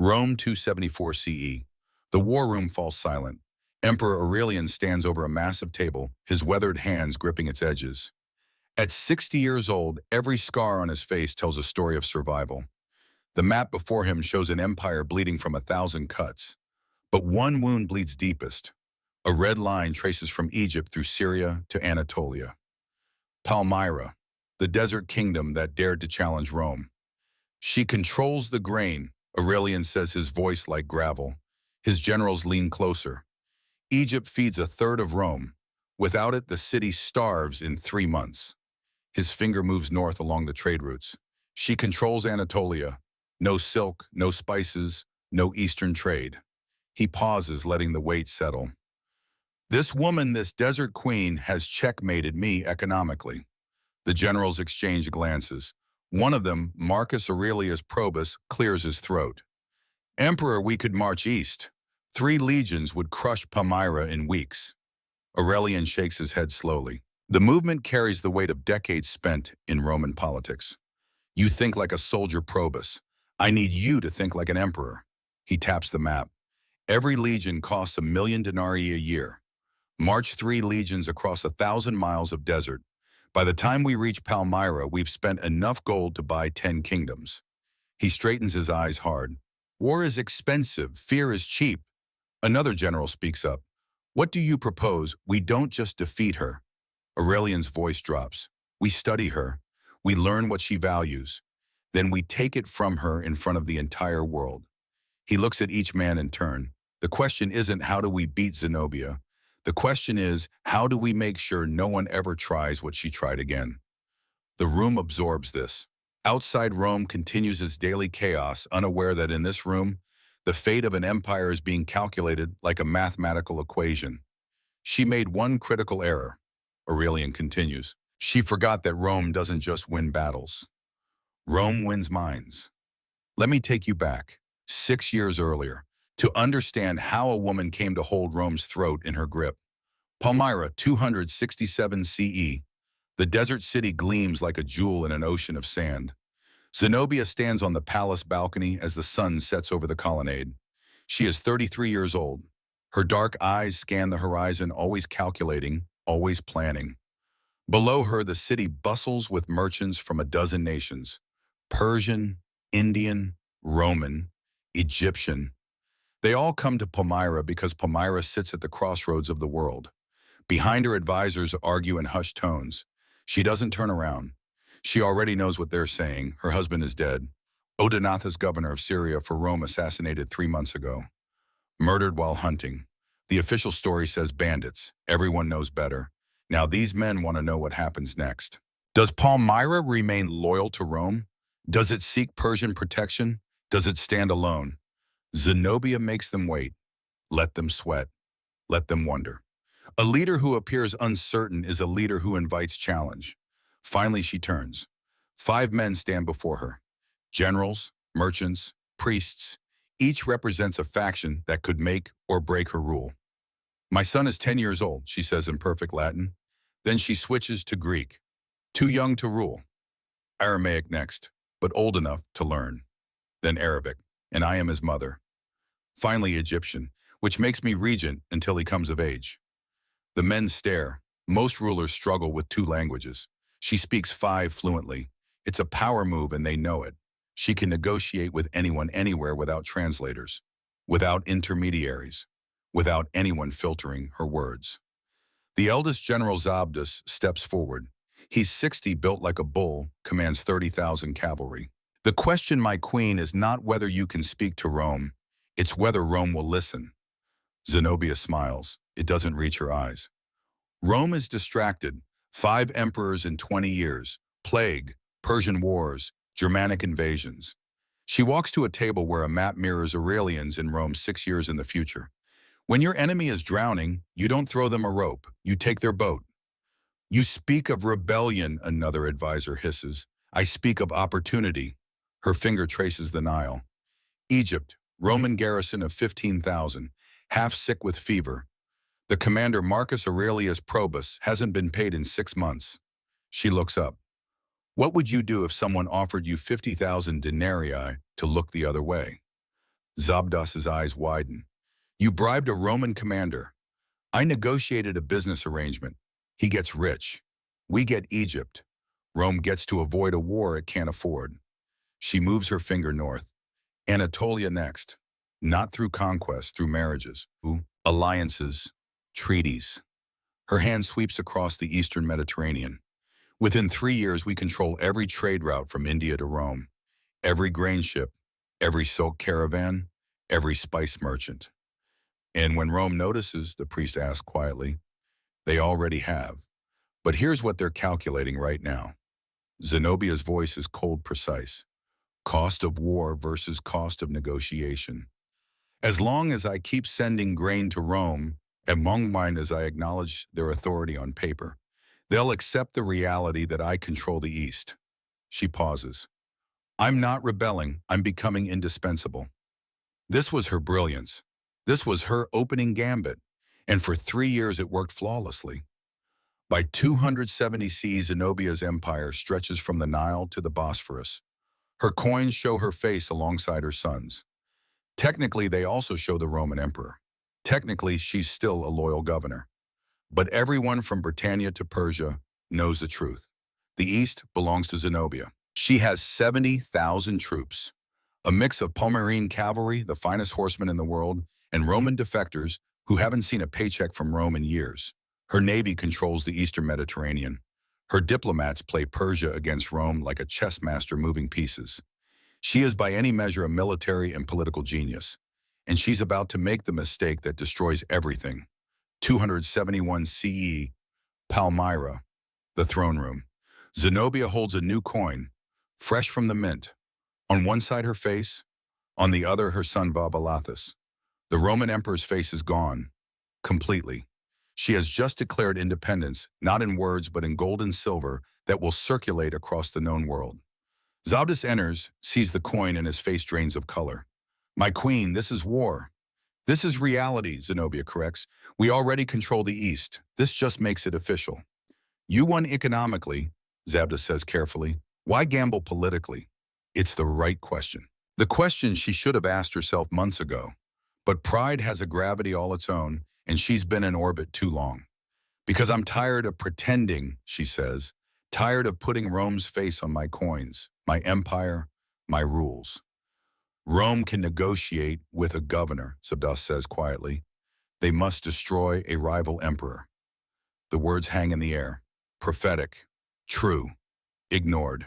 Rome 274 CE. The war room falls silent. Emperor Aurelian stands over a massive table, his weathered hands gripping its edges. At 60 years old, every scar on his face tells a story of survival. The map before him shows an empire bleeding from 1,000 cuts. But one wound bleeds deepest. A red line traces from Egypt through Syria to Anatolia. Palmyra, the desert kingdom that dared to challenge Rome. She controls the grain, Aurelian says, his voice like gravel. His generals lean closer. Egypt feeds a third of Rome. Without it, the city starves in 3 months. His finger moves north along the trade routes. She controls Anatolia. No silk, no spices, no Eastern trade. He pauses, letting the weight settle. This woman, this desert queen, has checkmated me economically. The generals exchange glances. One of them, Marcus Aurelius Probus, clears his throat. Emperor, we could march east. 3 legions would crush Palmyra in weeks. Aurelian shakes his head slowly. The movement carries the weight of decades spent in Roman politics. You think like a soldier, Probus. I need you to think like an emperor. He taps the map. Every legion costs 1,000,000 denarii a year. March 3 legions across 1,000 miles of desert. By the time we reach Palmyra, we've spent enough gold to buy 10 kingdoms. He straightens his eyes hard. War is expensive. Fear is cheap. Another general speaks up. What do you propose? We don't just defeat her. Aurelian's voice drops. We study her. We learn what she values. Then we take it from her in front of the entire world. He looks at each man in turn. The question isn't how do we beat Zenobia? The question is, how do we make sure no one ever tries what she tried again? The room absorbs this. Outside Rome continues its daily chaos, unaware that in this room, the fate of an empire is being calculated like a mathematical equation. She made one critical error, Aurelian continues. She forgot that Rome doesn't just win battles. Rome wins minds. Let me take you back, 6 years earlier, to understand how a woman came to hold Rome's throat in her grip. Palmyra, 267 CE. The desert city gleams like a jewel in an ocean of sand. Zenobia stands on the palace balcony as the sun sets over the colonnade. She is 33 years old. Her dark eyes scan the horizon, always calculating, always planning. Below her, the city bustles with merchants from a dozen nations. Persian, Indian, Roman, Egyptian. They all come to Palmyra because Palmyra sits at the crossroads of the world. Behind her, advisors argue in hushed tones. She doesn't turn around. She already knows what they're saying. Her husband is dead. Odenathus, governor of Syria for Rome, assassinated 3 months ago. Murdered while hunting. The official story says bandits. Everyone knows better. Now these men want to know what happens next. Does Palmyra remain loyal to Rome? Does it seek Persian protection? Does it stand alone? Zenobia makes them wait. Let them sweat. Let them wonder. A leader who appears uncertain is a leader who invites challenge. Finally, she turns. 5 men stand before her. Generals, merchants, priests. Each represents a faction that could make or break her rule. My son is 10 years old, she says in perfect Latin. Then she switches to Greek. Too young to rule. Aramaic next, but old enough to learn. Then Arabic, and I am his mother. Finally Egyptian, which makes me regent until he comes of age. The men stare. Most rulers struggle with 2 languages. She speaks 5 fluently. It's a power move and they know it. She can negotiate with anyone anywhere without translators, without intermediaries, without anyone filtering her words. The eldest general Zabdas steps forward. He's 60, built like a bull, commands 30,000 cavalry. The question, my queen, is not whether you can speak to Rome. It's whether Rome will listen. Zenobia smiles. It doesn't reach her eyes. Rome is distracted. 5 emperors in 20 years. Plague, Persian wars, Germanic invasions. She walks to a table where a map mirrors Aurelian's in Rome 6 years in the future. When your enemy is drowning, you don't throw them a rope. You take their boat. You speak of rebellion, another advisor hisses. I speak of opportunity. Her finger traces the Nile. Egypt, Roman garrison of 15,000, half sick with fever. The commander, Marcus Aurelius Probus, hasn't been paid in 6 months. She looks up. What would you do if someone offered you 50,000 denarii to look the other way? Zabdas's eyes widen. You bribed a Roman commander. I negotiated a business arrangement. He gets rich. We get Egypt. Rome gets to avoid a war it can't afford. She moves her finger north. Anatolia next. Not through conquest, through marriages, alliances, treaties. Her hand sweeps across the eastern Mediterranean. Within 3 years, we control every trade route from India to Rome, every grain ship, every silk caravan, every spice merchant. And when Rome notices, the priest asks quietly, they already have. But here's what they're calculating right now. Zenobia's voice is cold precise. Cost of war versus cost of negotiation. As long as I keep sending grain to Rome, among mine as I acknowledge their authority on paper, they'll accept the reality that I control the East. She pauses. I'm not rebelling, I'm becoming indispensable. This was her brilliance. This was her opening gambit, and for 3 years it worked flawlessly. By 270 CE, Zenobia's empire stretches from the Nile to the Bosphorus. Her coins show her face alongside her son's. Technically, they also show the Roman emperor. Technically, she's still a loyal governor. But everyone from Britannia to Persia knows the truth. The East belongs to Zenobia. She has 70,000 troops, a mix of Palmyrene cavalry, the finest horsemen in the world, and Roman defectors who haven't seen a paycheck from Rome in years. Her navy controls the eastern Mediterranean. Her diplomats play Persia against Rome like a chess master moving pieces. She is by any measure a military and political genius, and she's about to make the mistake that destroys everything. 271 CE, Palmyra, the throne room. Zenobia holds a new coin, fresh from the mint. On one side her face, on the other her son Vabalathus. The Roman emperor's face is gone, completely. She has just declared independence, not in words but in gold and silver that will circulate across the known world. Zabdas enters, sees the coin, and his face drains of color. My queen, this is war. This is reality, Zenobia corrects. We already control the East. This just makes it official. You won economically, Zabdas says carefully. Why gamble politically? It's the right question. The question she should have asked herself months ago. But pride has a gravity all its own, and she's been in orbit too long. Because I'm tired of pretending, she says, tired of putting Rome's face on my coins, my empire, my rules. Rome can negotiate with a governor, Zabdas says quietly. They must destroy a rival emperor. The words hang in the air. Prophetic. True. Ignored.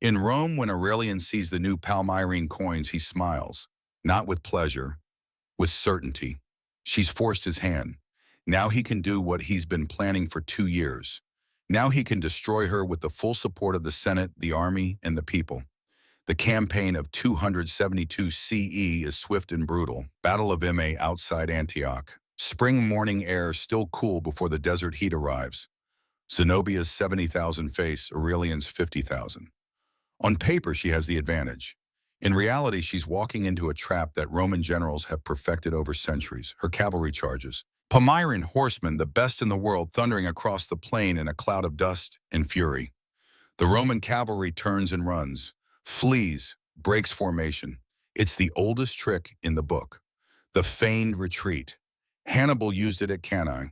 In Rome, when Aurelian sees the new Palmyrene coins, he smiles. Not with pleasure, with certainty. She's forced his hand. Now he can do what he's been planning for 2 years. Now he can destroy her with the full support of the Senate, the army, and the people. The campaign of 272 CE is swift and brutal. Battle of Emma outside Antioch. Spring morning air still cool before the desert heat arrives. Zenobia's 70,000 face, Aurelian's 50,000. On paper, she has the advantage. In reality, she's walking into a trap that Roman generals have perfected over centuries. Her cavalry charges. Palmyrene horsemen, the best in the world, thundering across the plain in a cloud of dust and fury. The Roman cavalry turns and runs, flees, breaks formation. It's the oldest trick in the book. The feigned retreat. Hannibal used it at Cannae.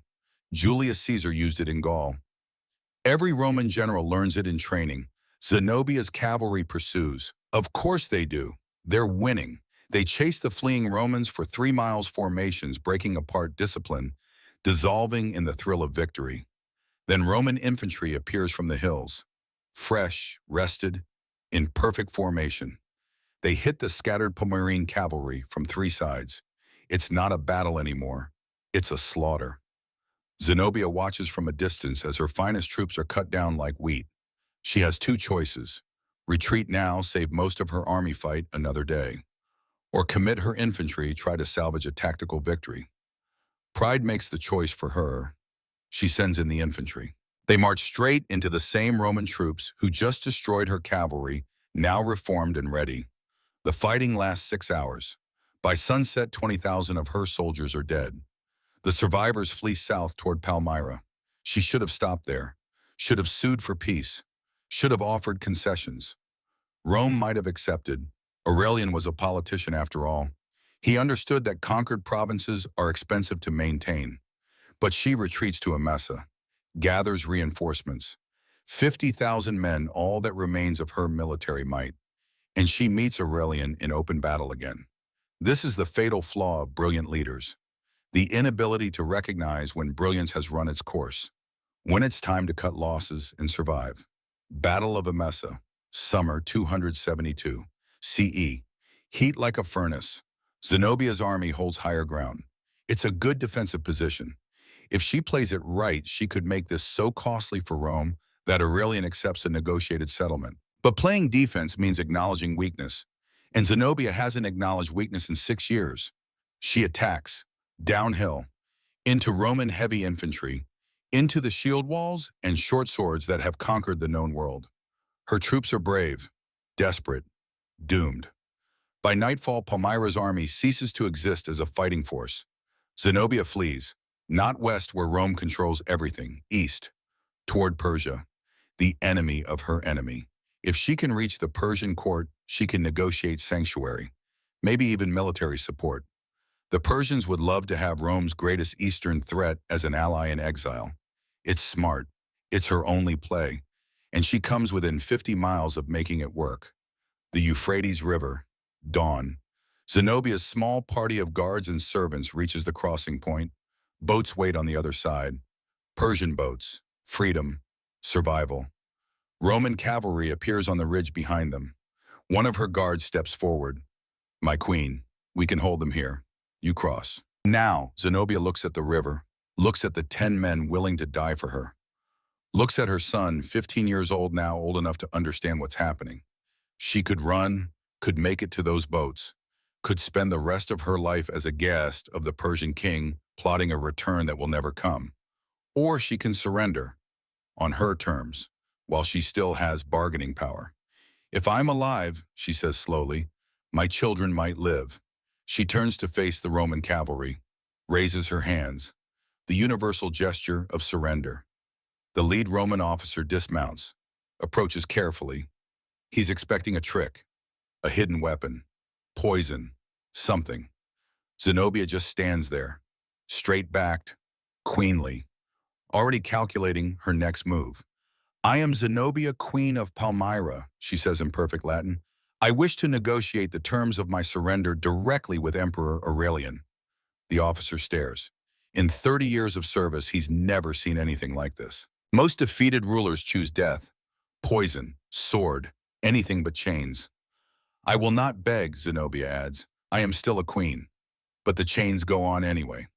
Julius Caesar used it in Gaul. Every Roman general learns it in training. Zenobia's cavalry pursues. Of course they do. They're winning. They chase the fleeing Romans for 3 miles formations, breaking apart discipline, dissolving in the thrill of victory. Then Roman infantry appears from the hills, fresh, rested, in perfect formation. They hit the scattered Palmyrene cavalry from 3 sides. It's not a battle anymore. It's a slaughter. Zenobia watches from a distance as her finest troops are cut down like wheat. She has 2 choices. Retreat now, save most of her army, fight another day. Or commit her infantry, try to salvage a tactical victory. Pride makes the choice for her. She sends in the infantry. They march straight into the same Roman troops who just destroyed her cavalry, now reformed and ready. The fighting lasts 6 hours. By sunset, 20,000 of her soldiers are dead. The survivors flee south toward Palmyra. She should have stopped there, should have sued for peace, should have offered concessions. Rome might have accepted. Aurelian was a politician after all. He understood that conquered provinces are expensive to maintain, but she retreats to Emesa, gathers reinforcements, 50,000 men, all that remains of her military might, and she meets Aurelian in open battle again. This is the fatal flaw of brilliant leaders, the inability to recognize when brilliance has run its course, when it's time to cut losses and survive. Battle of Emesa, summer 272, CE. Heat like a furnace. Zenobia's army holds higher ground. It's a good defensive position. If she plays it right, she could make this so costly for Rome that Aurelian accepts a negotiated settlement. But playing defense means acknowledging weakness, and Zenobia hasn't acknowledged weakness in 6 years. She attacks, downhill, into Roman heavy infantry, into the shield walls and short swords that have conquered the known world. Her troops are brave, desperate, doomed. By nightfall, Palmyra's army ceases to exist as a fighting force. Zenobia flees, not west where Rome controls everything, east, toward Persia, the enemy of her enemy. If she can reach the Persian court, she can negotiate sanctuary, maybe even military support. The Persians would love to have Rome's greatest eastern threat as an ally in exile. It's smart. It's her only play. And she comes within 50 miles of making it work. The Euphrates River, dawn. Zenobia's small party of guards and servants reaches the crossing point. Boats wait on the other side. Persian boats, freedom, survival. Roman cavalry appears on the ridge behind them. One of her guards steps forward. My queen, we can hold them here. You cross. Now, Zenobia looks at the river, looks at the 10 men willing to die for her, looks at her son, 15 years old now, old enough to understand what's happening. She could run, could make it to those boats, could spend the rest of her life as a guest of the Persian king, plotting a return that will never come. Or she can surrender, on her terms, while she still has bargaining power. If I'm alive, she says slowly, my children might live. She turns to face the Roman cavalry, raises her hands, the universal gesture of surrender. The lead Roman officer dismounts, approaches carefully. He's expecting a trick, a hidden weapon, poison, something. Zenobia just stands there, straight-backed, queenly, already calculating her next move. I am Zenobia, Queen of Palmyra, she says in perfect Latin. I wish to negotiate the terms of my surrender directly with Emperor Aurelian. The officer stares. In 30 years of service, he's never seen anything like this. Most defeated rulers choose death, poison, sword, anything but chains. I will not beg, Zenobia adds. I am still a queen. But the chains go on anyway.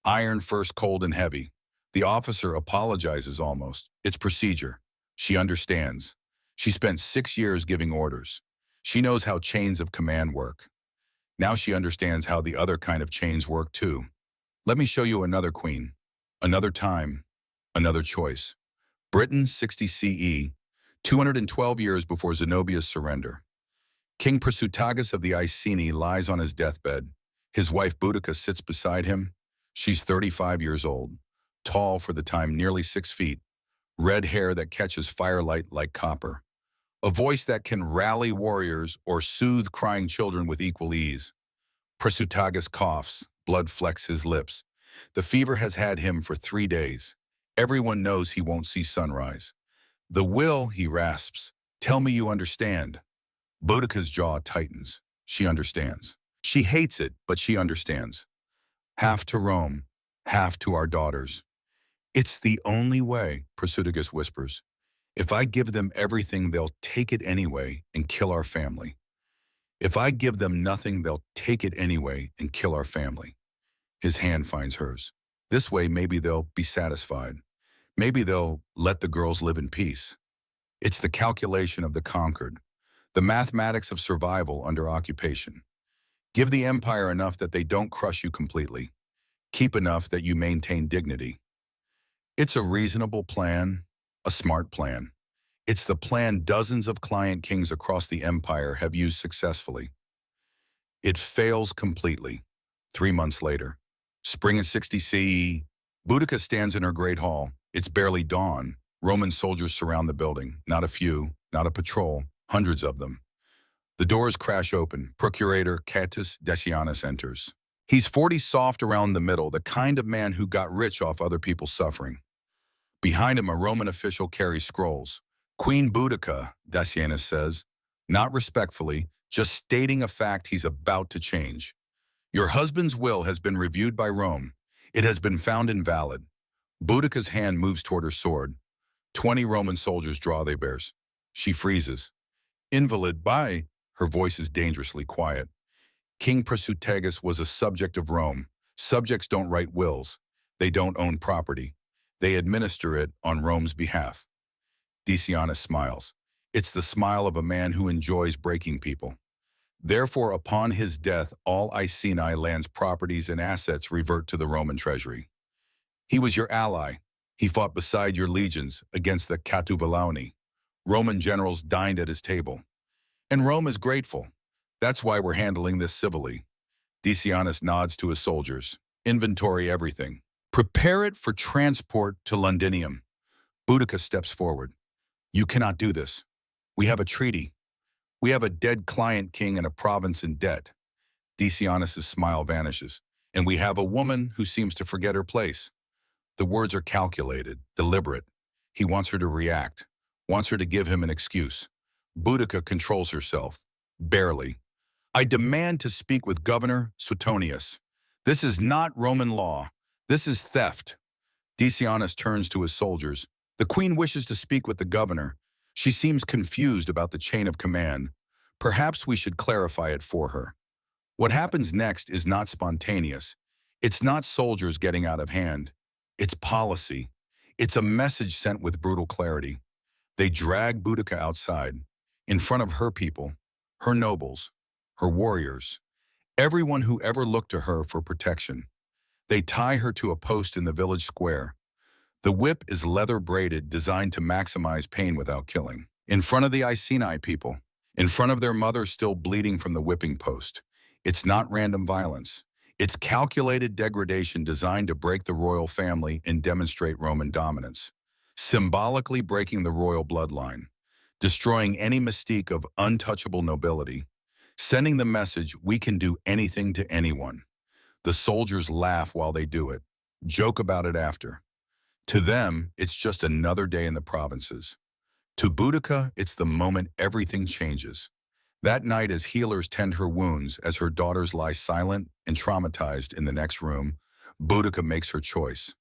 Iron first, cold and heavy. The officer apologizes almost. It's procedure. She understands. She spent 6 years giving orders. She knows how chains of command work. Now she understands how the other kind of chains work too. Let me show you another queen, another time, another choice. Britain, 60 CE, 212 years before Zenobia's surrender. King Prasutagus of the Iceni lies on his deathbed. His wife Boudica sits beside him. She's 35 years old, tall for the time, nearly 6 feet, red hair that catches firelight like copper. A voice that can rally warriors or soothe crying children with equal ease. Prasutagus coughs, blood flecks his lips. The fever has had him for 3 days. Everyone knows he won't see sunrise. The will, he rasps. Tell me you understand. Boudica's jaw tightens. She understands. She hates it, but she understands. Half to Rome, half to our daughters. It's the only way, Prasutagus whispers. If I give them everything, they'll take it anyway and kill our family. If I give them nothing, they'll take it anyway and kill our family. His hand finds hers. This way, maybe they'll be satisfied. Maybe they'll let the girls live in peace. It's the calculation of the conquered, the mathematics of survival under occupation. Give the empire enough that they don't crush you completely. Keep enough that you maintain dignity. It's a reasonable plan. A smart plan. It's the plan dozens of client kings across the empire have used successfully. It fails completely. 3 months later, spring of 60 CE, Boudica stands in her great hall. It's barely dawn. Roman soldiers surround the building. Not a few, not a patrol, hundreds of them. The doors crash open. Procurator Catus Decianus enters. He's 40 soft around the middle, the kind of man who got rich off other people's suffering. Behind him, a Roman official carries scrolls. Queen Boudica, Decianus says, not respectfully, just stating a fact he's about to change. Your husband's will has been reviewed by Rome. It has been found invalid. Boudica's hand moves toward her sword. 20 Roman soldiers draw their bears. She freezes. Invalid by, her voice is dangerously quiet. King Prasutagus was a subject of Rome. Subjects don't write wills. They don't own property. They administer it on Rome's behalf. Decianus smiles. It's the smile of a man who enjoys breaking people. Therefore, upon his death, all Iceni lands, properties, and assets revert to the Roman treasury. He was your ally. He fought beside your legions against the Catuvellauni. Roman generals dined at his table. And Rome is grateful. That's why we're handling this civilly. Decianus nods to his soldiers. Inventory everything. Prepare it for transport to Londinium. Boudica steps forward. You cannot do this. We have a treaty. We have a dead client king and a province in debt. Decianus' smile vanishes. And we have a woman who seems to forget her place. The words are calculated, deliberate. He wants her to react, wants her to give him an excuse. Boudica controls herself. Barely. I demand to speak with Governor Suetonius. This is not Roman law. This is theft. Decianus turns to his soldiers. The queen wishes to speak with the governor. She seems confused about the chain of command. Perhaps we should clarify it for her. What happens next is not spontaneous. It's not soldiers getting out of hand. It's policy. It's a message sent with brutal clarity. They drag Boudica outside, in front of her people, her nobles, her warriors, everyone who ever looked to her for protection. They tie her to a post in the village square. The whip is leather-braided, designed to maximize pain without killing. In front of the Iceni people, in front of their mother still bleeding from the whipping post. It's not random violence. It's calculated degradation designed to break the royal family and demonstrate Roman dominance, symbolically breaking the royal bloodline, destroying any mystique of untouchable nobility, sending the message we can do anything to anyone. The soldiers laugh while they do it, joke about it after. To them, it's just another day in the provinces. To Boudica, it's the moment everything changes. That night, as healers tend her wounds, as her daughters lie silent and traumatized in the next room, Boudica makes her choice.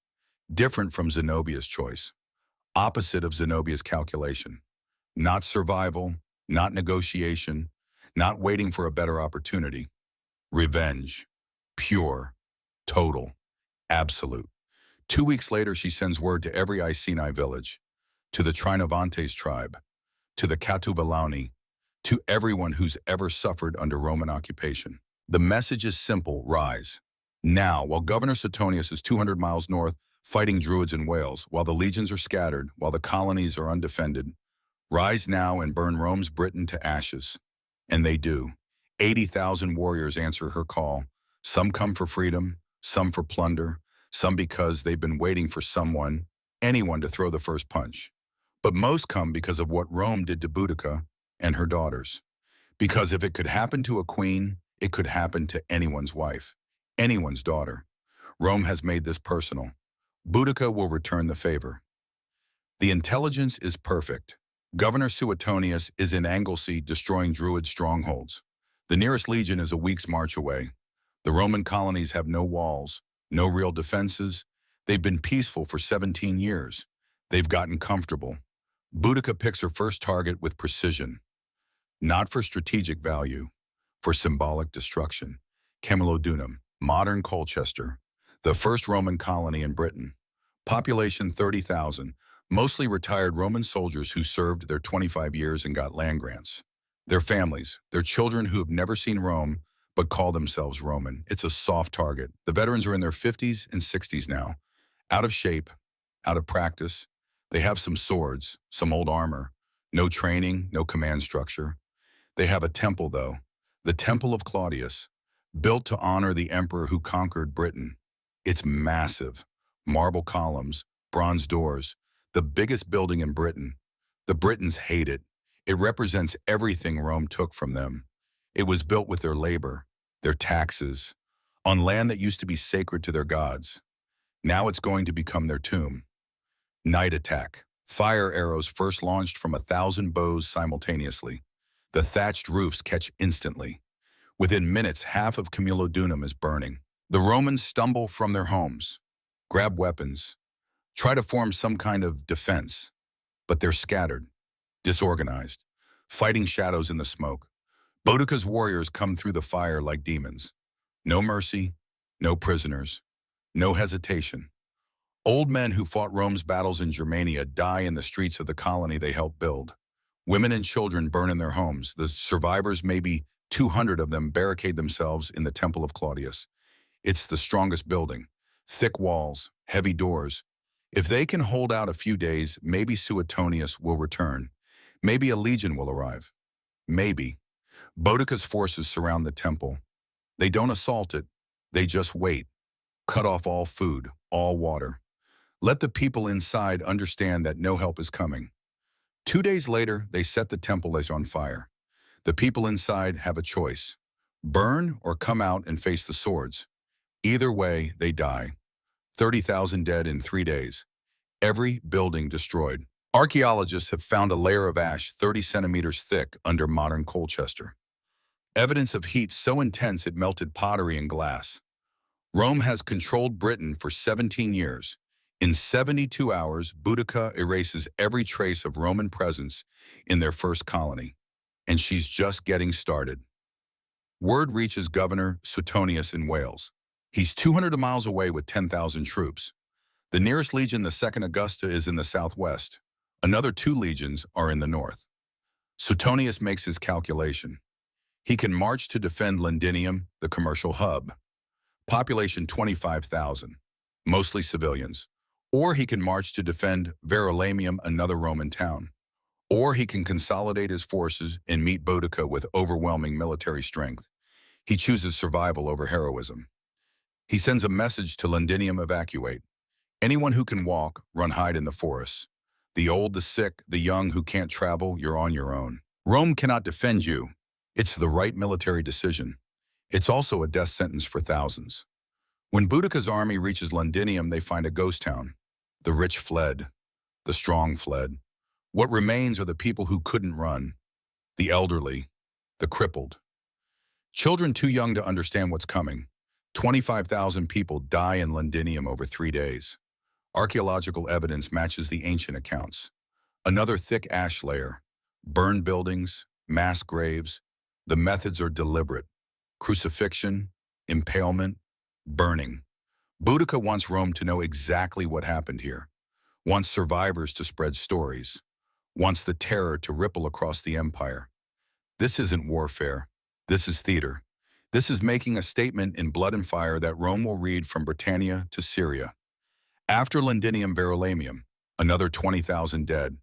Different from Zenobia's choice. Opposite of Zenobia's calculation. Not survival, not negotiation, not waiting for a better opportunity. Revenge. Pure. Total. Absolute. 2 weeks later, she sends word to every Iceni village, to the Trinovantes tribe, to the Catuvellauni, to everyone who's ever suffered under Roman occupation. The message is simple: rise. Now, while Governor Suetonius is 200 miles north, fighting Druids in Wales, while the legions are scattered, while the colonies are undefended, rise now and burn Rome's Britain to ashes. And they do. 80,000 warriors answer her call. Some come for freedom, some for plunder, some because they've been waiting for someone, anyone to throw the first punch. But most come because of what Rome did to Boudica and her daughters. Because if it could happen to a queen, it could happen to anyone's wife, anyone's daughter. Rome has made this personal. Boudica will return the favor. The intelligence is perfect. Governor Suetonius is in Anglesey destroying Druid strongholds. The nearest legion is a week's march away. The Roman colonies have no walls, no real defenses. They've been peaceful for 17 years. They've gotten comfortable. Boudica picks her first target with precision. Not for strategic value, for symbolic destruction. Camulodunum, modern Colchester, the first Roman colony in Britain. Population 30,000, mostly retired Roman soldiers who served their 25 years and got land grants. Their families, their children who have never seen Rome but call themselves Roman. It's a soft target. The veterans are in their 50s and 60s now, out of shape, out of practice. They have some swords, some old armor, no training, no command structure. They have a temple, though, the Temple of Claudius, built to honor the emperor who conquered Britain. It's massive. Marble columns, bronze doors, the biggest building in Britain. The Britons hate it. It represents everything Rome took from them. It was built with their labor, their taxes, on land that used to be sacred to their gods. Now it's going to become their tomb. Night attack. Fire arrows first launched from 1,000 bows simultaneously. The thatched roofs catch instantly. Within minutes, half of Camulodunum is burning. The Romans stumble from their homes, grab weapons, try to form some kind of defense, but they're scattered, disorganized, fighting shadows in the smoke. Boudicca's warriors come through the fire like demons. No mercy, no prisoners, no hesitation. Old men who fought Rome's battles in Germania die in the streets of the colony they helped build. Women and children burn in their homes. The survivors, maybe 200 of them, barricade themselves in the Temple of Claudius. It's the strongest building. Thick walls, heavy doors. If they can hold out a few days, maybe Suetonius will return. Maybe a legion will arrive. Maybe. Boudicca's forces surround the temple. They don't assault it. They just wait. Cut off all food, all water. Let the people inside understand that no help is coming. 2 days later, they set the temple as on fire. The people inside have a choice: burn or come out and face the swords. Either way, they die. 30,000 dead in 3 days. Every building destroyed. Archaeologists have found a layer of ash 30 centimeters thick under modern Colchester. Evidence of heat so intense it melted pottery and glass. Rome has controlled Britain for 17 years. In 72 hours, Boudica erases every trace of Roman presence in their first colony. And she's just getting started. Word reaches Governor Suetonius in Wales. He's 200 miles away with 10,000 troops. The nearest legion, the Second Augusta, is in the southwest. Another 2 legions are in the north. Suetonius makes his calculation. He can march to defend Londinium, the commercial hub. Population 25,000, mostly civilians. Or he can march to defend Verulamium, another Roman town. Or he can consolidate his forces and meet Boudica with overwhelming military strength. He chooses survival over heroism. He sends a message to Londinium: evacuate. Anyone who can walk, run hide in the forests. The old, the sick, the young who can't travel, you're on your own. Rome cannot defend you. It's the right military decision. It's also a death sentence for thousands. When Boudica's army reaches Londinium, they find a ghost town. The rich fled. The strong fled. What remains are the people who couldn't run, the elderly, the crippled. Children too young to understand what's coming. 25,000 people die in Londinium over 3 days. Archaeological evidence matches the ancient accounts. Another thick ash layer, burned buildings, mass graves. The methods are deliberate: crucifixion, impalement, burning. Boudica wants Rome to know exactly what happened here, wants survivors to spread stories, wants the terror to ripple across the empire. This isn't warfare. This is theater. This is making a statement in blood and fire that Rome will read from Britannia to Syria. After Londinium, Verulamium, another 20,000 dead.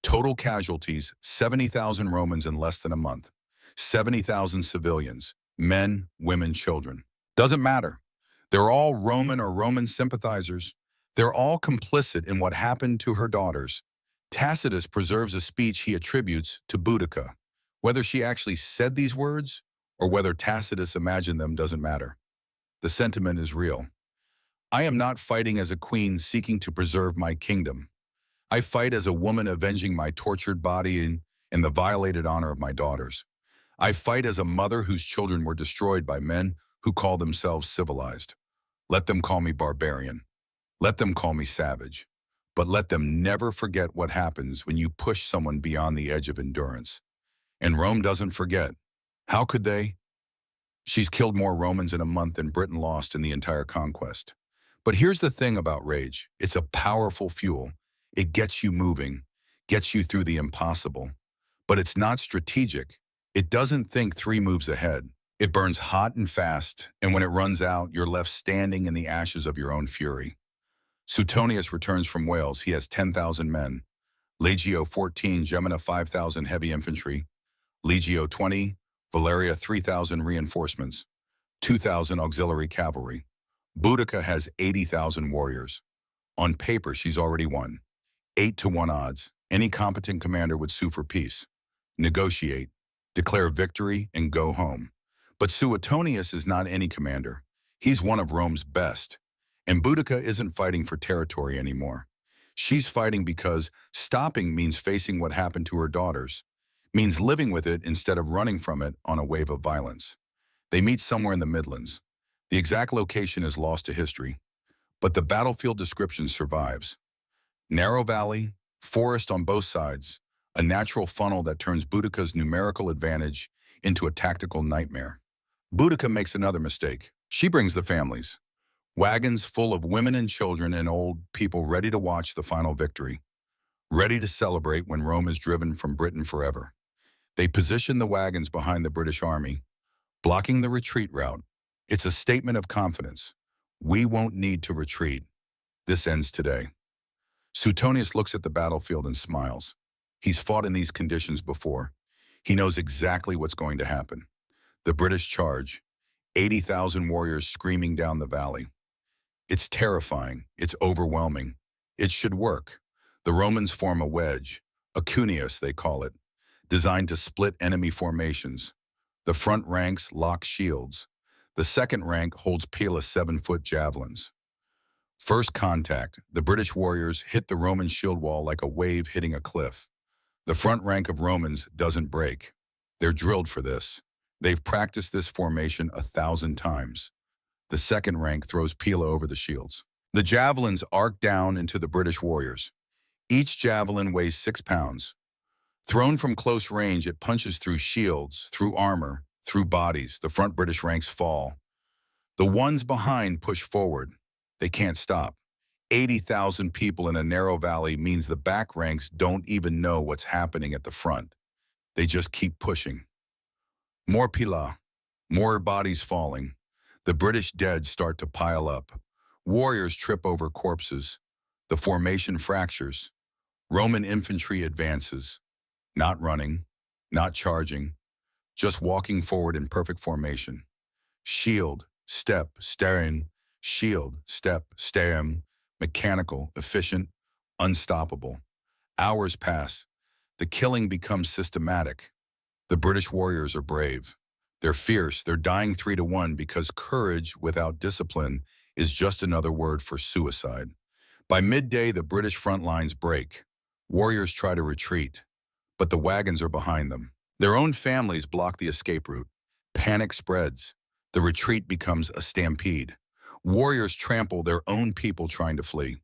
Total casualties, 70,000 Romans in less than a month. 70,000 civilians, men, women, children. Doesn't matter. They're all Roman or Roman sympathizers. They're all complicit in what happened to her daughters. Tacitus preserves a speech he attributes to Boudica. Whether she actually said these words or whether Tacitus imagined them doesn't matter. The sentiment is real. I am not fighting as a queen seeking to preserve my kingdom. I fight as a woman avenging my tortured body and the violated honor of my daughters. I fight as a mother whose children were destroyed by men who call themselves civilized. Let them call me barbarian. Let them call me savage. But let them never forget what happens when you push someone beyond the edge of endurance. And Rome doesn't forget. How could they? She's killed more Romans in a month than Britain lost in the entire conquest. But here's the thing about rage. It's a powerful fuel. It gets you moving, gets you through the impossible. But it's not strategic. It doesn't think 3 moves ahead. It burns hot and fast, and when it runs out, you're left standing in the ashes of your own fury. Suetonius returns from Wales. He has 10,000 men. Legio 14, Gemina 5,000 heavy infantry. Legio 20, Valeria 3,000 reinforcements. 2,000 auxiliary cavalry. Boudica has 80,000 warriors. On paper, she's already won. 8-to-1 odds. Any competent commander would sue for peace. negotiate, declare victory, and go home. But Suetonius is not any commander. He's one of Rome's best. And Boudica isn't fighting for territory anymore. She's fighting because stopping means facing what happened to her daughters, means living with it instead of running from it on a wave of violence. They meet somewhere in the Midlands. The exact location is lost to history, but the battlefield description survives. Narrow valley, forest on both sides, a natural funnel that turns Boudica's numerical advantage into a tactical nightmare. Boudica makes another mistake. She brings the families. Wagons full of women and children and old people ready to watch the final victory, ready to celebrate when Rome is driven from Britain forever. They position the wagons behind the British army, blocking the retreat route. It's a statement of confidence. We won't need to retreat. This ends today. Suetonius looks at the battlefield and smiles. He's fought in these conditions before. He knows exactly what's going to happen. The British charge, 80,000 warriors screaming down the valley. It's terrifying. It's overwhelming. It should work. The Romans form a wedge, a cuneus they call it, designed to split enemy formations. The front ranks lock shields. The second rank holds pila 7-foot javelins. First contact, the British warriors hit the Roman shield wall like a wave hitting a cliff. The front rank of Romans doesn't break. They're drilled for this. They've practiced this formation 1,000 times. The second rank throws pila over the shields. The javelins arc down into the British warriors. Each javelin weighs 6 pounds. Thrown from close range, it punches through shields, through armor, through bodies. The front British ranks fall. The ones behind push forward. They can't stop. 80,000 people in a narrow valley means the back ranks don't even know what's happening at the front. They just keep pushing. More pila, more bodies falling. The British dead start to pile up. Warriors trip over corpses. The formation fractures. Roman infantry advances. Not running, not charging, just walking forward in perfect formation. Shield, step, staring, shield, step, staring, mechanical, efficient, unstoppable. Hours pass. The killing becomes systematic. The British warriors are brave. They're fierce. They're dying 3-1 because courage without discipline is just another word for suicide. By midday, the British front lines break. Warriors try to retreat, but the wagons are behind them. Their own families block the escape route. Panic spreads. The retreat becomes a stampede. Warriors trample their own people trying to flee.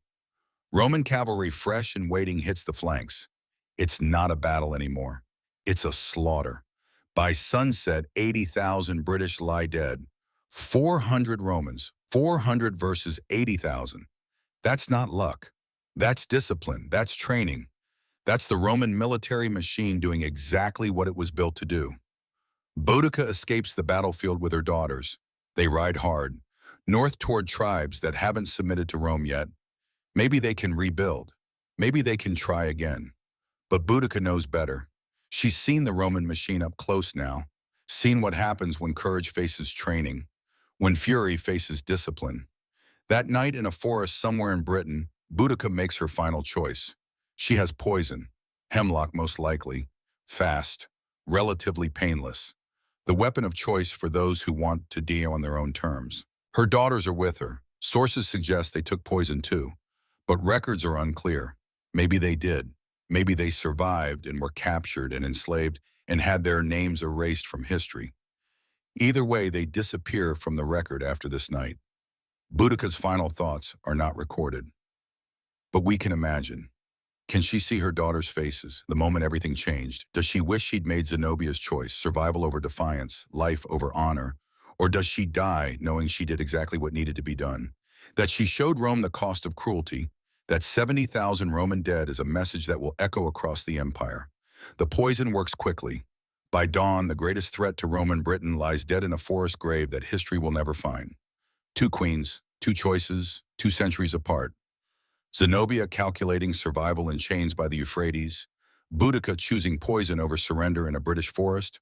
Roman cavalry, fresh and waiting, hits the flanks. It's not a battle anymore. It's a slaughter. By sunset, 80,000 British lie dead. 400 Romans, 400 versus 80,000. That's not luck. That's discipline. That's training. That's the Roman military machine doing exactly what it was built to do. Boudica escapes the battlefield with her daughters. They ride hard, north toward tribes that haven't submitted to Rome yet. Maybe they can rebuild. Maybe they can try again. But Boudica knows better. She's seen the Roman machine up close now, seen what happens when courage faces training, when fury faces discipline. That night in a forest somewhere in Britain, Boudica makes her final choice. She has poison, hemlock most likely, fast, relatively painless. The weapon of choice for those who want to die on their own terms. Her daughters are with her. Sources suggest they took poison too, but records are unclear. Maybe they did. Maybe they survived and were captured and enslaved and had their names erased from history. Either way, they disappear from the record after this night. Boudica's final thoughts are not recorded. But we can imagine. Can she see her daughters' faces the moment everything changed? Does she wish she'd made Zenobia's choice, survival over defiance, life over honor? Or does she die knowing she did exactly what needed to be done? That she showed Rome the cost of cruelty? That 70,000 Roman dead is a message that will echo across the empire. The poison works quickly. By dawn, the greatest threat to Roman Britain lies dead in a forest grave that history will never find. 2 queens, 2 choices, 2 centuries apart. Zenobia calculating survival in chains by the Euphrates. Boudica choosing poison over surrender in a British forest.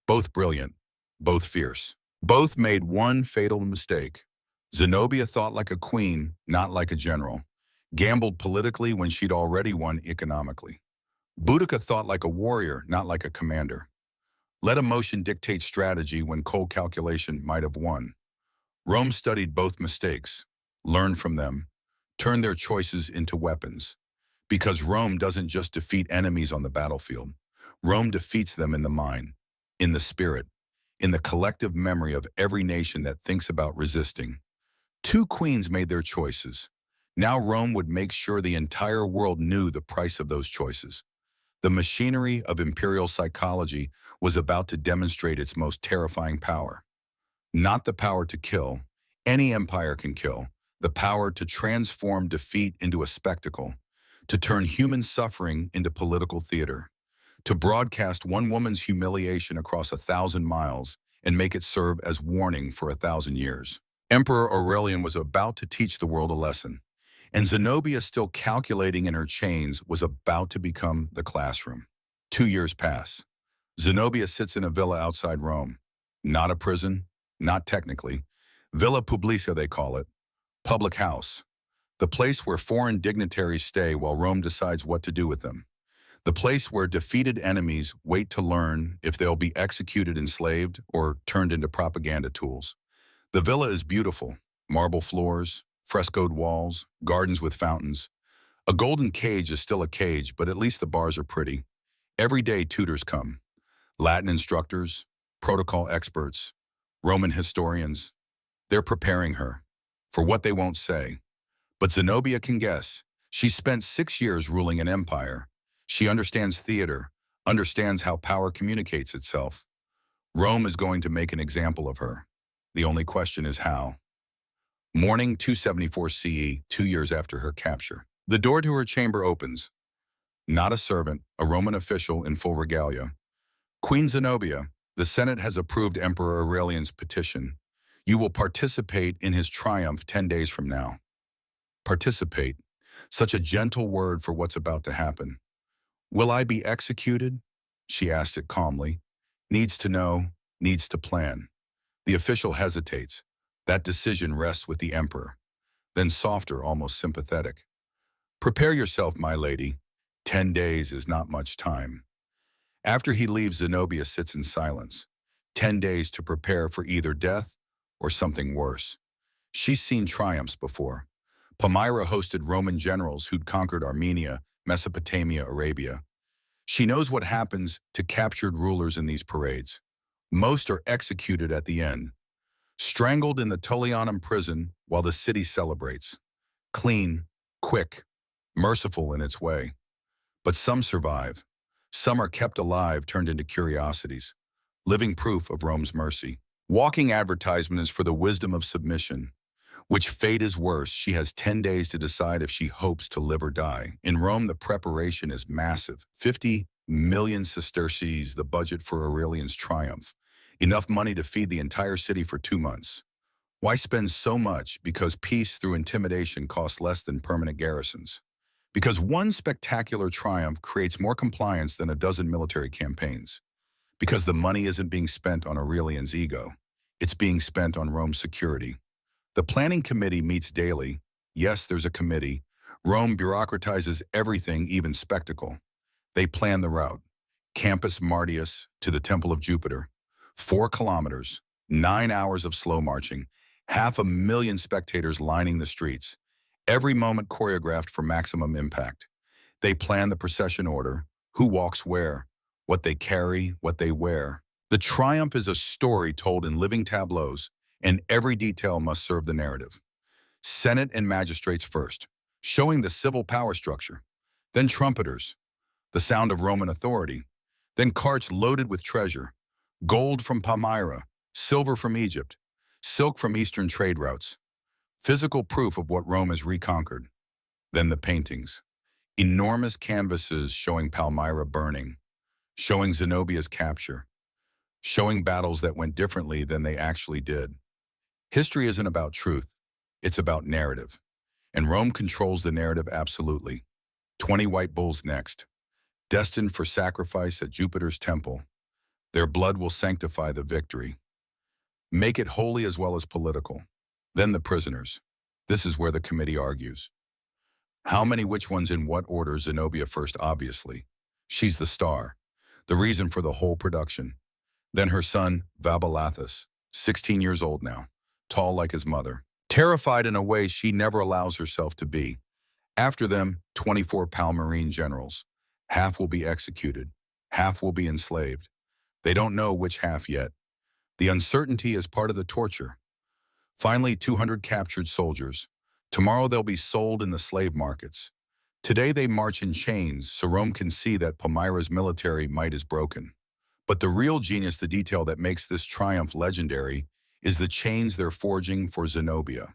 Both brilliant, both fierce. Both made one fatal mistake. Zenobia thought like a queen, not like a general. Gambled politically when she'd already won economically. Boudica thought like a warrior, not like a commander. Let emotion dictate strategy when cold calculation might have won. Rome studied both mistakes, learned from them, turned their choices into weapons. Because Rome doesn't just defeat enemies on the battlefield. Rome defeats them in the mind, in the spirit, in the collective memory of every nation that thinks about resisting. Two queens made their choices. Now Rome would make sure the entire world knew the price of those choices. The machinery of imperial psychology was about to demonstrate its most terrifying power. Not the power to kill. Any empire can kill. The power to transform defeat into a spectacle, to turn human suffering into political theater, to broadcast one woman's humiliation across 1,000 miles and make it serve as warning for 1,000 years. Emperor Aurelian was about to teach the world a lesson, and Zenobia, still calculating in her chains, was about to become the classroom. 2 years pass. Zenobia sits in a villa outside Rome. Not a prison, not technically. Villa Publica, they call it. Public house. The place where foreign dignitaries stay while Rome decides what to do with them. The place where defeated enemies wait to learn if they'll be executed, enslaved, or turned into propaganda tools. The villa is beautiful. Marble floors, frescoed walls, gardens with fountains. A golden cage is still a cage, but at least the bars are pretty. Every day tutors come. Latin instructors, protocol experts, Roman historians. They're preparing her for what they won't say. But Zenobia can guess. She spent 6 years ruling an empire. She understands theater, understands how power communicates itself. Rome is going to make an example of her. The only question is how. Morning 274 CE, 2 years after her capture. The door to her chamber opens. Not a servant, a Roman official in full regalia. Queen Zenobia, the Senate has approved Emperor Aurelian's petition. You will participate in his triumph 10 days from now. Participate. Such a gentle word for what's about to happen. Will I be executed? She asked it calmly. Needs to know, needs to plan. The official hesitates. That decision rests with the emperor. Then softer, almost sympathetic. Prepare yourself, my lady. 10 days is not much time. After he leaves, Zenobia sits in silence. 10 days to prepare for either death or something worse. She's seen triumphs before. Palmyra hosted Roman generals who'd conquered Armenia, Mesopotamia, Arabia. She knows what happens to captured rulers in these parades. Most are executed at the end, strangled in the Tullianum prison while the city celebrates. Clean, quick, merciful in its way. But some survive. Some are kept alive, turned into curiosities. Living proof of Rome's mercy. Walking advertisement is for the wisdom of submission. Which fate is worse? She has 10 days to decide if she hopes to live or die. In Rome, the preparation is massive. 50 million sesterces, the budget for Aurelian's triumph. Enough money to feed the entire city for 2 months. Why spend so much? Because peace through intimidation costs less than permanent garrisons. Because one spectacular triumph creates more compliance than a dozen military campaigns. Because the money isn't being spent on Aurelian's ego. It's being spent on Rome's security. The planning committee meets daily. Yes, there's a committee. Rome bureaucratizes everything, even spectacle. They plan the route. Campus Martius to the Temple of Jupiter. 4 kilometers, 9 hours of slow marching, 500,000 spectators lining the streets. Every moment choreographed for maximum impact. They plan the procession order, who walks where, what they carry, what they wear. The triumph is a story told in living tableaus, and every detail must serve the narrative. Senate and magistrates first, showing the civil power structure. Then trumpeters, the sound of Roman authority. Then carts loaded with treasure, gold from Palmyra, silver from Egypt, silk from eastern trade routes. Physical proof of what Rome has reconquered. Then the paintings. Enormous canvases showing Palmyra burning, showing Zenobia's capture, showing battles that went differently than they actually did. History isn't about truth, it's about narrative. And Rome controls the narrative absolutely. 20 white bulls next, destined for sacrifice at Jupiter's temple. Their blood will sanctify the victory. Make it holy as well as political. Then the prisoners. This is where the committee argues. How many, which ones, in what order? Zenobia first, obviously. She's the star, the reason for the whole production. Then her son, Vabalathus, 16 years old now, tall like his mother, terrified in a way she never allows herself to be. After them, 24 Palmyrene generals. Half will be executed, half will be enslaved. They don't know which half yet. The uncertainty is part of the torture. Finally, 200 captured soldiers. Tomorrow they'll be sold in the slave markets. Today they march in chains so Rome can see that Palmyra's military might is broken. But the real genius, the detail that makes this triumph legendary, is the chains they're forging for Zenobia.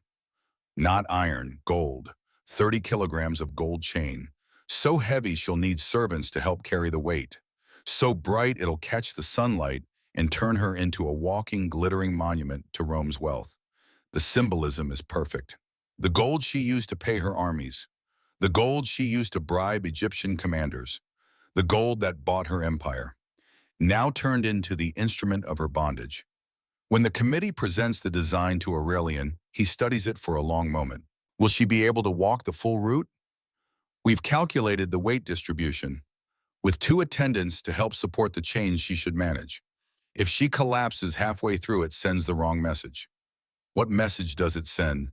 Not iron, gold. 30 kilograms of gold chain. So heavy she'll need servants to help carry the weight. So bright it'll catch the sunlight and turn her into a walking, glittering monument to Rome's wealth. The symbolism is perfect. The gold she used to pay her armies. The gold she used to bribe Egyptian commanders. The gold that bought her empire. Now turned into the instrument of her bondage. When the committee presents the design to Aurelian, he studies it for a long moment. Will she be able to walk the full route? We've calculated the weight distribution. With 2 attendants to help support the chains she should manage. If she collapses halfway through, it sends the wrong message. What message does it send?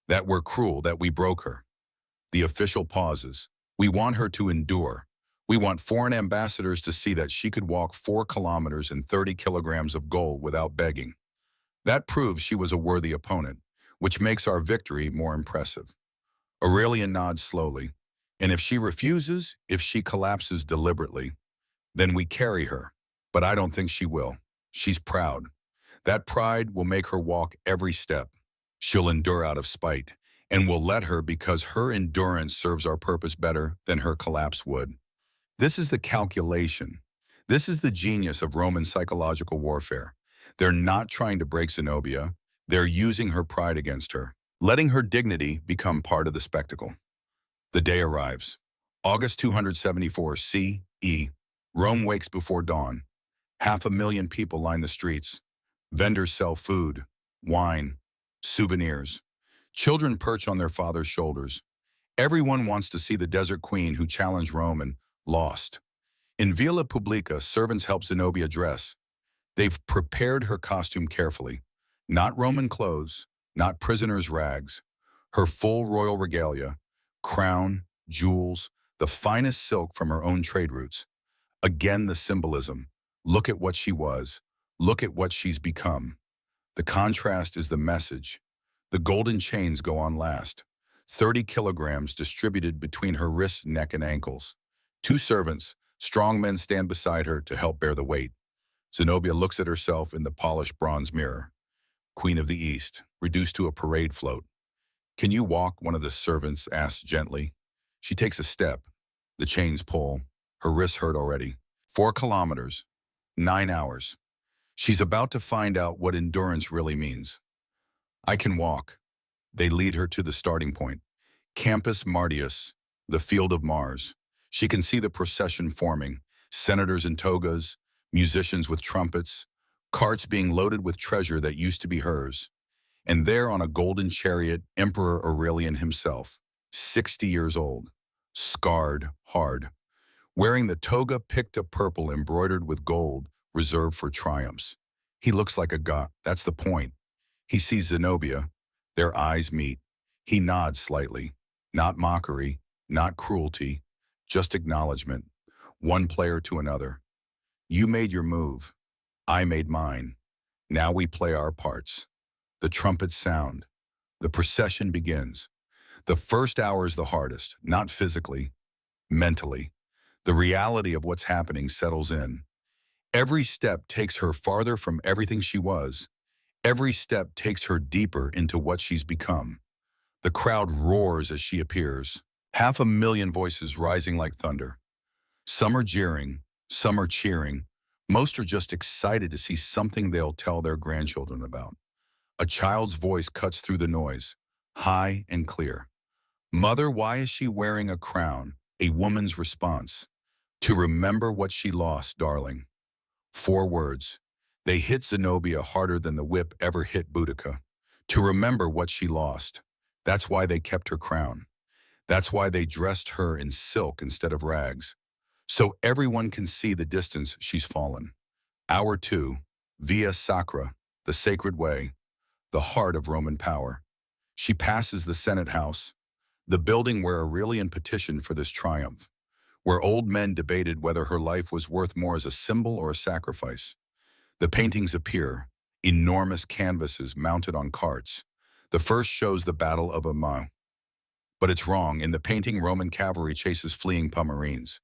That we're cruel, that we broke her. The official pauses. We want her to endure. We want foreign ambassadors to see that she could walk 4 kilometers and 30 kilograms of gold without begging. That proves she was a worthy opponent, which makes our victory more impressive. Aurelian nods slowly. And if she refuses, if she collapses deliberately, then we carry her. But I don't think she will. She's proud. That pride will make her walk every step. She'll endure out of spite, and we'll let her because her endurance serves our purpose better than her collapse would. This is the calculation. This is the genius of Roman psychological warfare. They're not trying to break Zenobia. They're using her pride against her, letting her dignity become part of the spectacle. The day arrives. August 274 CE. Rome wakes before dawn. 500,000 people line the streets. Vendors sell food, wine, souvenirs. Children perch on their father's shoulders. Everyone wants to see the desert queen who challenged Rome and lost. In Via Publica, servants help Zenobia dress. They've prepared her costume carefully. Not Roman clothes, not prisoner's rags. Her full royal regalia, crown, jewels, the finest silk from her own trade routes. Again, the symbolism. Look at what she was. Look at what she's become. The contrast is the message. The golden chains go on last. 30 kilograms distributed between her wrists, neck, and ankles. 2 servants, strong men, stand beside her to help bear the weight. Zenobia looks at herself in the polished bronze mirror. Queen of the East, reduced to a parade float. Can you walk? One of the servants asks gently. She takes a step. The chains pull. Her wrists hurt already. 4 kilometers. 9 hours. She's about to find out what endurance really means. I can walk. They lead her to the starting point. Campus Martius, the field of Mars. She can see the procession forming. Senators in togas, musicians with trumpets, carts being loaded with treasure that used to be hers. And there on a golden chariot, Emperor Aurelian himself, 60 years old, scarred, hard, wearing the toga picked up purple embroidered with gold, reserved for triumphs. He looks like a god. That's the point. He sees Zenobia. Their eyes meet. He nods slightly. Not mockery, not cruelty, just acknowledgement. One player to another. You made your move. I made mine. Now we play our parts. The trumpets sound. The procession begins. The first hour is the hardest, not physically, mentally. The reality of what's happening settles in. Every step takes her farther from everything she was. Every step takes her deeper into what she's become. The crowd roars as she appears. 500,000 voices rising like thunder. Some are jeering, some are cheering. Most are just excited to see something they'll tell their grandchildren about. A child's voice cuts through the noise, high and clear. Mother, why is she wearing a crown? A woman's response. To remember what she lost, darling. 4 words. They hit Zenobia harder than the whip ever hit Boudica. To remember what she lost. That's why they kept her crown. That's why they dressed her in silk instead of rags. so everyone can see the distance she's fallen. Hour 2, Via Sacra, the sacred way, the heart of Roman power. She passes the Senate House, the building where Aurelian petitioned for this triumph, where old men debated whether her life was worth more as a symbol or a sacrifice. The paintings appear, enormous canvases mounted on carts. The first shows the Battle of Agony. But it's wrong. In the painting, Roman cavalry chases fleeing Pomerines.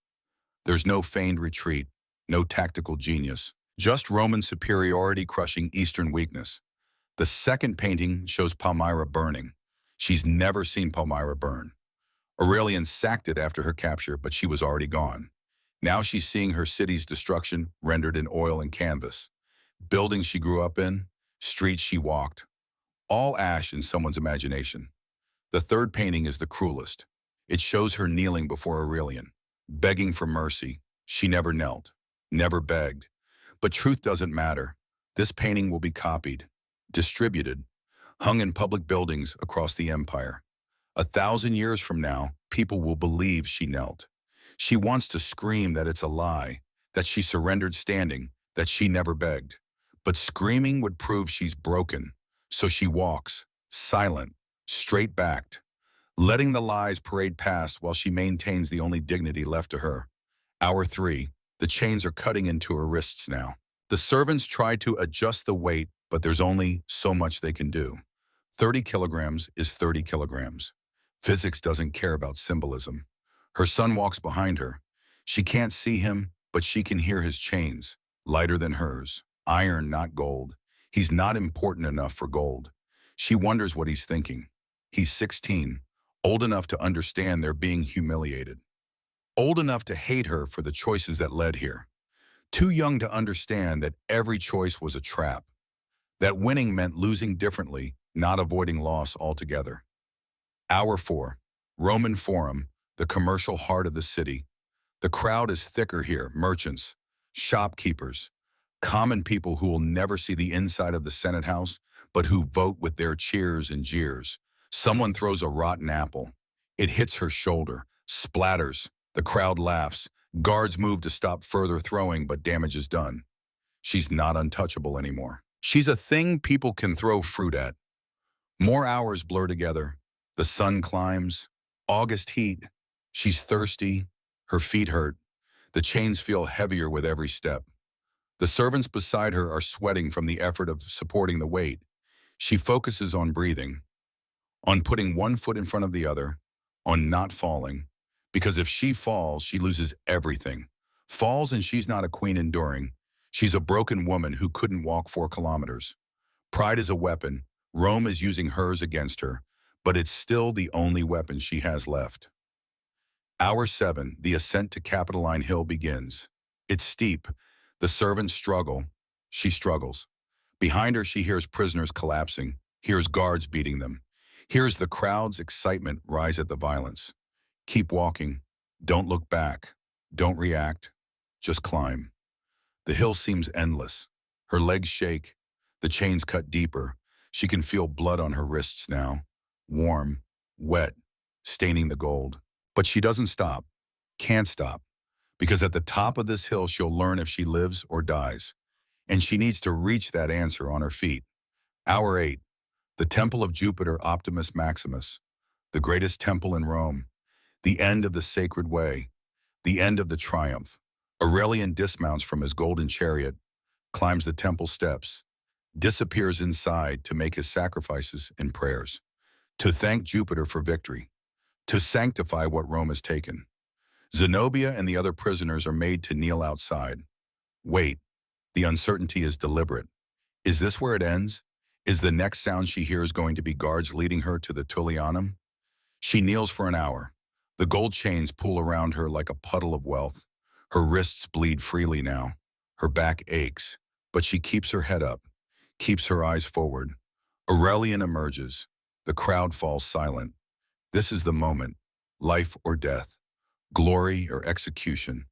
There's no feigned retreat, no tactical genius, just Roman superiority crushing Eastern weakness. The second painting shows Palmyra burning. She's never seen Palmyra burn. Aurelian sacked it after her capture, but she was already gone. Now she's seeing her city's destruction rendered in oil and canvas. Buildings she grew up in, streets she walked, all ash in someone's imagination. The third painting is the cruelest. It shows her kneeling before Aurelian, begging for mercy. She never knelt, never begged. But truth doesn't matter. This painting will be copied, distributed, hung in public buildings across the empire. 1,000 years from now, people will believe she knelt. She wants to scream that it's a lie, that she surrendered standing, that she never begged. But screaming would prove she's broken, so she walks, silent, straight-backed, letting the lies parade past while she maintains the only dignity left to her. Hour 3, the chains are cutting into her wrists now. The servants try to adjust the weight, but there's only so much they can do. 30 kilograms is 30 kilograms. Physics doesn't care about symbolism. Her son walks behind her. She can't see him, but she can hear his chains, lighter than hers. Iron, not gold. He's not important enough for gold. She wonders what he's thinking. He's 16, old enough to understand they're being humiliated. Old enough to hate her for the choices that led here. Too young to understand that every choice was a trap. That winning meant losing differently, not avoiding loss altogether. Hour 4, Roman Forum, the commercial heart of the city. The crowd is thicker here, merchants, shopkeepers, common people who will never see the inside of the Senate House, but who vote with their cheers and jeers. Someone throws a rotten apple. It hits her shoulder, splatters. The crowd laughs. Guards move to stop further throwing, but damage is done. She's not untouchable anymore. She's a thing people can throw fruit at. More hours blur together. The sun climbs. August heat. She's thirsty. Her feet hurt. The chains feel heavier with every step. The servants beside her are sweating from the effort of supporting the weight. She focuses on breathing, on putting one foot in front of the other, on not falling. Because if she falls, she loses everything. Falls and she's not a queen enduring. She's a broken woman who couldn't walk 4 kilometers. Pride is a weapon. Rome is using hers against her, but it's still the only weapon she has left. Hour 7, the ascent to Capitoline Hill begins. It's steep. The servants struggle. She struggles. Behind her, she hears prisoners collapsing, hears guards beating them, hears the crowd's excitement rise at the violence. Keep walking. Don't look back. Don't react. Just climb. The hill seems endless. Her legs shake. The chains cut deeper. She can feel blood on her wrists now. Warm, wet, staining the gold. But she doesn't stop. Can't stop. Because at the top of this hill, she'll learn if she lives or dies. And she needs to reach that answer on her feet. Hour 8. The Temple of Jupiter Optimus Maximus. The greatest temple in Rome. The end of the sacred way. The end of the triumph. Aurelian dismounts from his golden chariot, climbs the temple steps, disappears inside to make his sacrifices and prayers, to thank Jupiter for victory, to sanctify what Rome has taken. Zenobia and the other prisoners are made to kneel outside. Wait, the uncertainty is deliberate. Is this where it ends? Is the next sound she hears going to be guards leading her to the Tullianum? She kneels for an hour. The gold chains pull around her like a puddle of wealth. Her wrists bleed freely now. Her back aches, but she keeps her head up, keeps her eyes forward. Aurelian emerges. The crowd falls silent. This is the moment. Life or death. Glory or execution.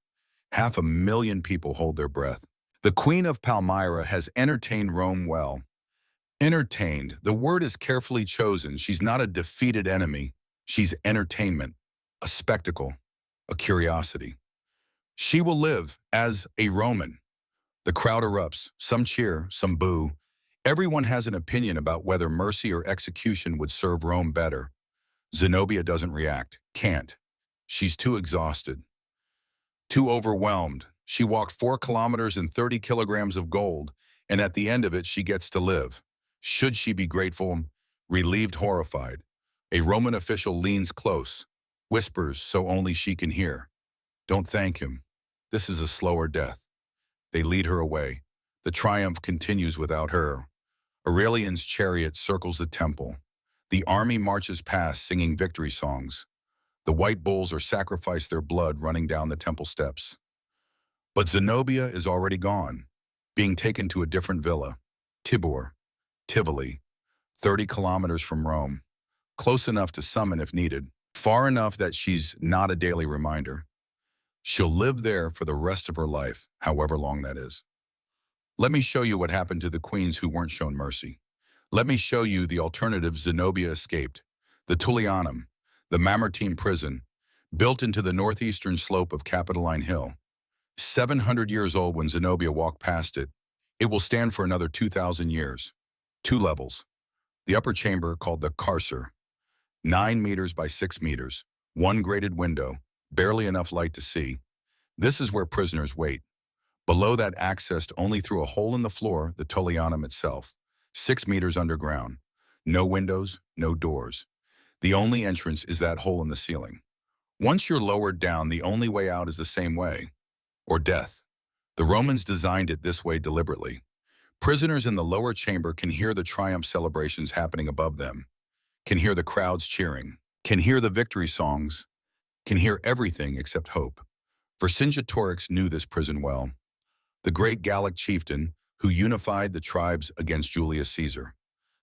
500,000 people hold their breath. The Queen of Palmyra has entertained Rome well. Entertained. The word is carefully chosen. She's not a defeated enemy. She's entertainment. A spectacle. A curiosity. She will live as a Roman. The crowd erupts, some cheer, some boo. Everyone has an opinion about whether mercy or execution would serve Rome better. Zenobia doesn't react, can't. She's too exhausted, too overwhelmed. She walked 4 kilometers and 30 kilograms of gold, and at the end of it, she gets to live. Should she be grateful, relieved, horrified? A Roman official leans close, whispers so only she can hear. Don't thank him. This is a slower death. They lead her away. The triumph continues without her. Aurelian's chariot circles the temple. The army marches past singing victory songs. The white bulls are sacrificed, their blood running down the temple steps. But Zenobia is already gone, being taken to a different villa, Tivoli, 30 kilometers from Rome, close enough to summon if needed, far enough that she's not a daily reminder. She'll live there for the rest of her life, however long that is. Let me show you what happened to the queens who weren't shown mercy. Let me show you the alternative Zenobia escaped, the Tullianum, the Mamertine prison, built into the northeastern slope of Capitoline Hill. 700 years old when Zenobia walked past it. It will stand for another 2,000 years. 2 levels. The upper chamber, called the carcer, 9 meters by 6 meters, 1 grated window, barely enough light to see. This is where prisoners wait. Below that, accessed only through a hole in the floor, the Tullianum itself, 6 meters underground. No windows, no doors. The only entrance is that hole in the ceiling. Once you're lowered down, the only way out is the same way, or death. The Romans designed it this way deliberately. Prisoners in the lower chamber can hear the triumph celebrations happening above them, can hear the crowds cheering, can hear the victory songs, can hear everything except hope. Vercingetorix knew this prison well, the great Gallic chieftain who unified the tribes against Julius Caesar,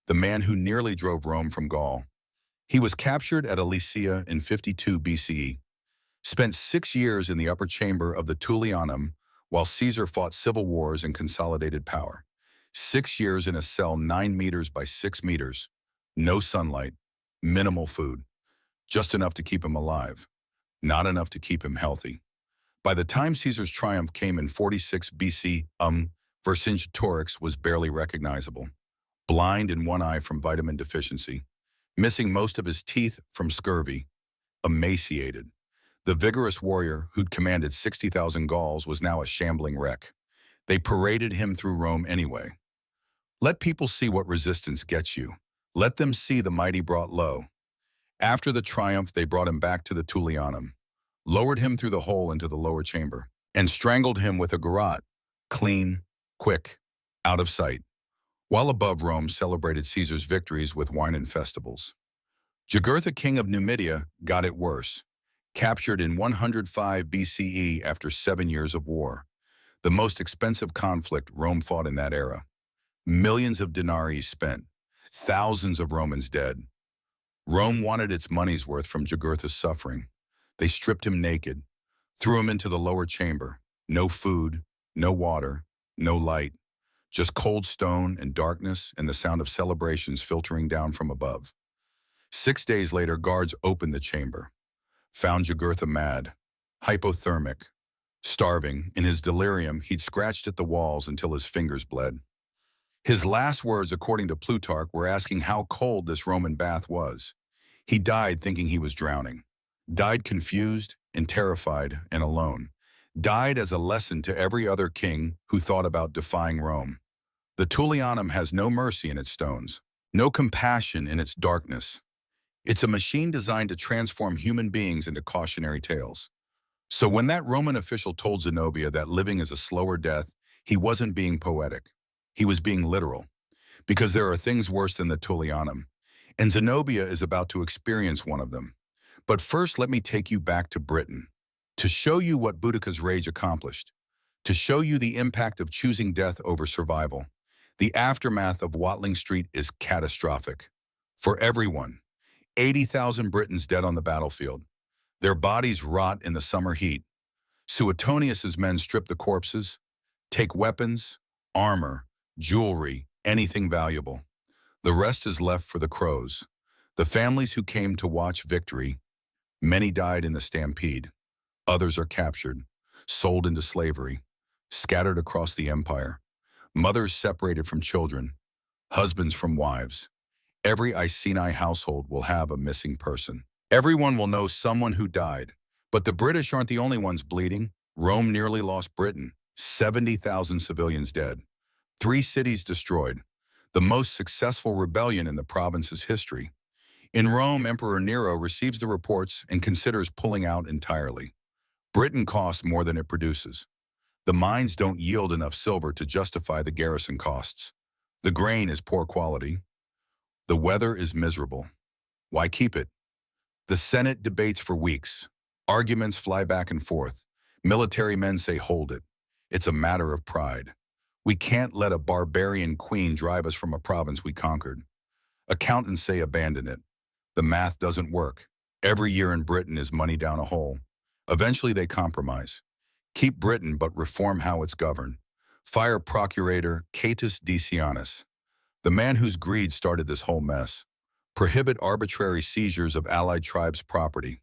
the man who nearly drove Rome from Gaul. He was captured at Alesia in 52 BCE, spent 6 years in the upper chamber of the Tullianum while Caesar fought civil wars and consolidated power. 6 years in a cell 9 meters by 6 meters, no sunlight, minimal food, just enough to keep him alive, not enough to keep him healthy. By the time Caesar's triumph came in 46 BC, Vercingetorix was barely recognizable, blind in one eye from vitamin deficiency, missing most of his teeth from scurvy, emaciated. The vigorous warrior who'd commanded 60,000 Gauls was now a shambling wreck. They paraded him through Rome anyway. Let people see what resistance gets you. Let them see the mighty brought low. After the triumph, they brought him back to the Tullianum, lowered him through the hole into the lower chamber, and strangled him with a garrote, clean, quick, out of sight, while above Rome celebrated Caesar's victories with wine and festivals. Jugurtha, king of Numidia, got it worse. Captured in 105 BCE after 7 years of war, the most expensive conflict Rome fought in that era. Millions of denarii spent, thousands of Romans dead. Rome wanted its money's worth from Jugurtha's suffering. They stripped him naked, threw him into the lower chamber. No food, no water, no light, just cold stone and darkness and the sound of celebrations filtering down from above. 6 days later, guards opened the chamber, found Jugurtha mad, hypothermic, starving. In his delirium, he'd scratched at the walls until his fingers bled. His last words, according to Plutarch, were asking how cold this Roman bath was. He died thinking he was drowning, died confused and terrified and alone, died as a lesson to every other king who thought about defying Rome. The Tullianum has no mercy in its stones, no compassion in its darkness. It's a machine designed to transform human beings into cautionary tales. So when that Roman official told Zenobia that living is a slower death, he wasn't being poetic. He was being literal. Because there are things worse than the Tullianum, and Zenobia is about to experience one of them. But first, let me take you back to Britain, to show you what Boudica's rage accomplished, to show you the impact of choosing death over survival. The aftermath of Watling Street is catastrophic. For everyone, 80,000 Britons dead on the battlefield. Their bodies rot in the summer heat. Suetonius's men strip the corpses, take weapons, armor, jewelry, anything valuable. The rest is left for the crows, the families who came to watch victory. Many died in the stampede. Others are captured. sold into slavery, scattered across the empire, mothers separated from children, husbands from wives. Every Iceni household will have a missing person. Everyone will know someone who died. But the British aren't the only ones bleeding. Rome nearly lost Britain. 70,000 civilians dead. 3 cities destroyed. The most successful rebellion in the province's history. In Rome, Emperor Nero receives the reports and considers pulling out entirely. Britain costs more than it produces. The mines don't yield enough silver to justify the garrison costs. The grain is poor quality. The weather is miserable. Why keep it? The Senate debates for weeks. Arguments fly back and forth. Military men say hold it. It's a matter of pride. We can't let a barbarian queen drive us from a province we conquered. Accountants say abandon it. The math doesn't work. Every year in Britain is money down a hole. Eventually they compromise. Keep Britain but reform how it's governed. Fire Procurator Catus Decianus, the man whose greed started this whole mess. Prohibit arbitrary seizures of allied tribes' property.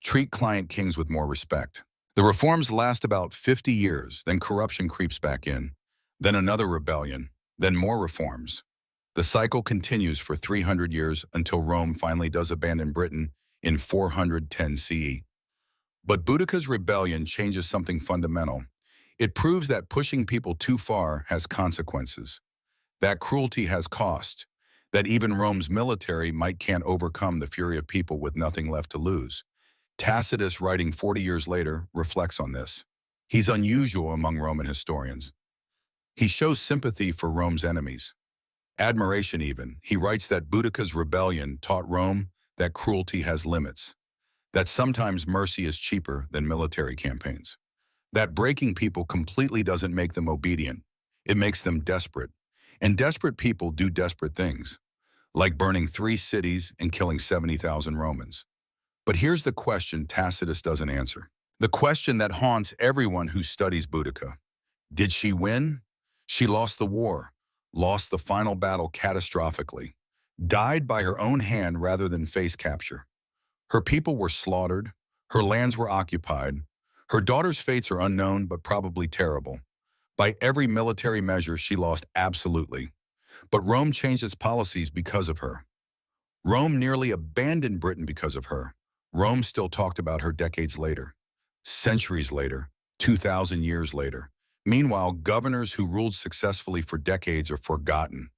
Treat client kings with more respect. The reforms last about 50 years, then corruption creeps back in. Then another rebellion, then more reforms. The cycle continues for 300 years until Rome finally does abandon Britain in 410 CE. But Boudicca's rebellion changes something fundamental. It proves that pushing people too far has consequences. That cruelty has cost. That even Rome's military can't overcome the fury of people with nothing left to lose. Tacitus, writing 40 years later, reflects on this. He's unusual among Roman historians. He shows sympathy for Rome's enemies. Admiration even. He writes that Boudicca's rebellion taught Rome that cruelty has limits, that sometimes mercy is cheaper than military campaigns, that breaking people completely doesn't make them obedient, it makes them desperate. And desperate people do desperate things, like burning 3 cities and killing 70,000 Romans. But here's the question Tacitus doesn't answer. The question that haunts everyone who studies Boudicca. Did she win? She lost the war, lost the final battle catastrophically, died by her own hand rather than face capture. Her people were slaughtered, her lands were occupied, her daughter's fates are unknown but probably terrible. By every military measure, she lost absolutely. But Rome changed its policies because of her. Rome nearly abandoned Britain because of her. Rome still talked about her decades later, centuries later, 2,000 years later. Meanwhile, governors who ruled successfully for decades are forgotten.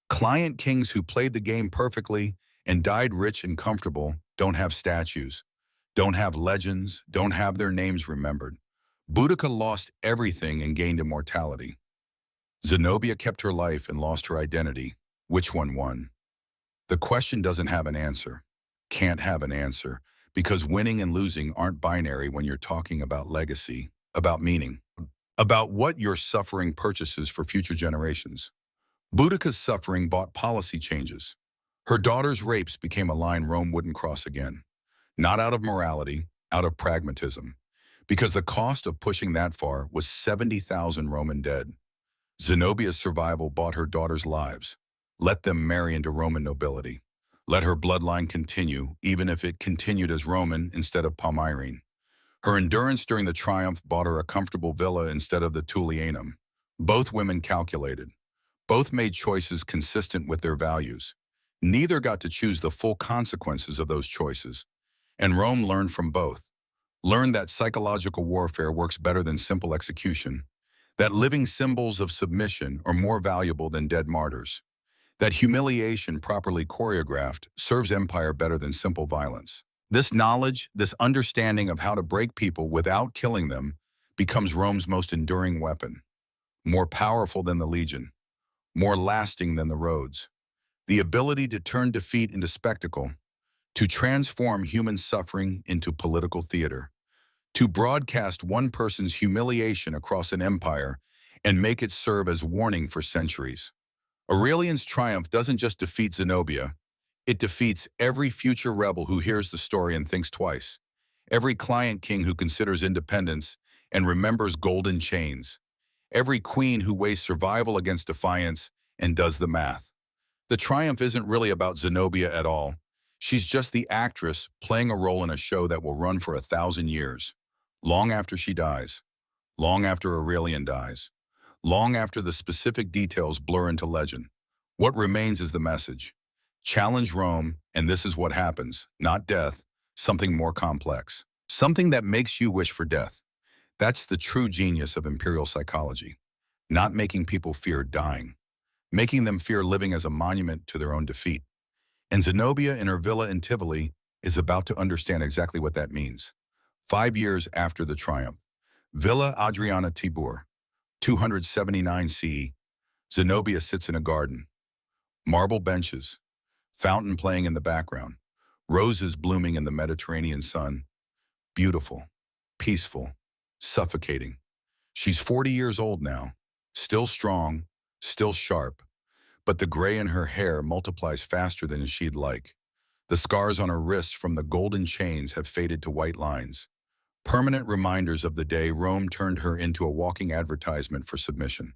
Client kings who played the game perfectly and died rich and comfortable don't have statues, don't have legends, don't have their names remembered. Boudica lost everything and gained immortality. Zenobia kept her life and lost her identity. Which one won? The question doesn't have an answer. Can't have an answer, because winning and losing aren't binary when you're talking about legacy, about meaning, about what your suffering purchases for future generations. Boudica's suffering bought policy changes. Her daughter's rapes became a line Rome wouldn't cross again. Not out of morality, out of pragmatism. Because the cost of pushing that far was 70,000 Roman dead. Zenobia's survival bought her daughters' lives. Let them marry into Roman nobility. Let her bloodline continue, even if it continued as Roman instead of Palmyrene. Her endurance during the triumph bought her a comfortable villa instead of the Tullianum. Both women calculated. Both made choices consistent with their values. Neither got to choose the full consequences of those choices. And Rome learned from both. Learned that psychological warfare works better than simple execution. That living symbols of submission are more valuable than dead martyrs. That humiliation properly choreographed serves empire better than simple violence. This knowledge, this understanding of how to break people without killing them, becomes Rome's most enduring weapon. More powerful than the legion. More lasting than the roads. The ability to turn defeat into spectacle. To transform human suffering into political theater. To broadcast one person's humiliation across an empire and make it serve as warning for centuries. Aurelian's triumph doesn't just defeat Zenobia, it defeats every future rebel who hears the story and thinks twice. Every client king who considers independence and remembers golden chains. Every queen who weighs survival against defiance and does the math. The triumph isn't really about Zenobia at all. She's just the actress playing a role in a show that will run for 1,000 years. Long after she dies, long after Aurelian dies, long after the specific details blur into legend, what remains is the message. Challenge Rome, and this is what happens. Not death, something more complex. Something that makes you wish for death. That's the true genius of imperial psychology. Not making people fear dying, making them fear living as a monument to their own defeat. And Zenobia in her villa in Tivoli is about to understand exactly what that means. 5 years after the triumph, Villa Adriana Tibur, 279 CE, Zenobia sits in a garden. Marble benches, fountain playing in the background, roses blooming in the Mediterranean sun. Beautiful, peaceful, suffocating. She's 40 years old now, still strong, still sharp, but the gray in her hair multiplies faster than she'd like. The scars on her wrists from the golden chains have faded to white lines, permanent reminders of the day Rome turned her into a walking advertisement for submission.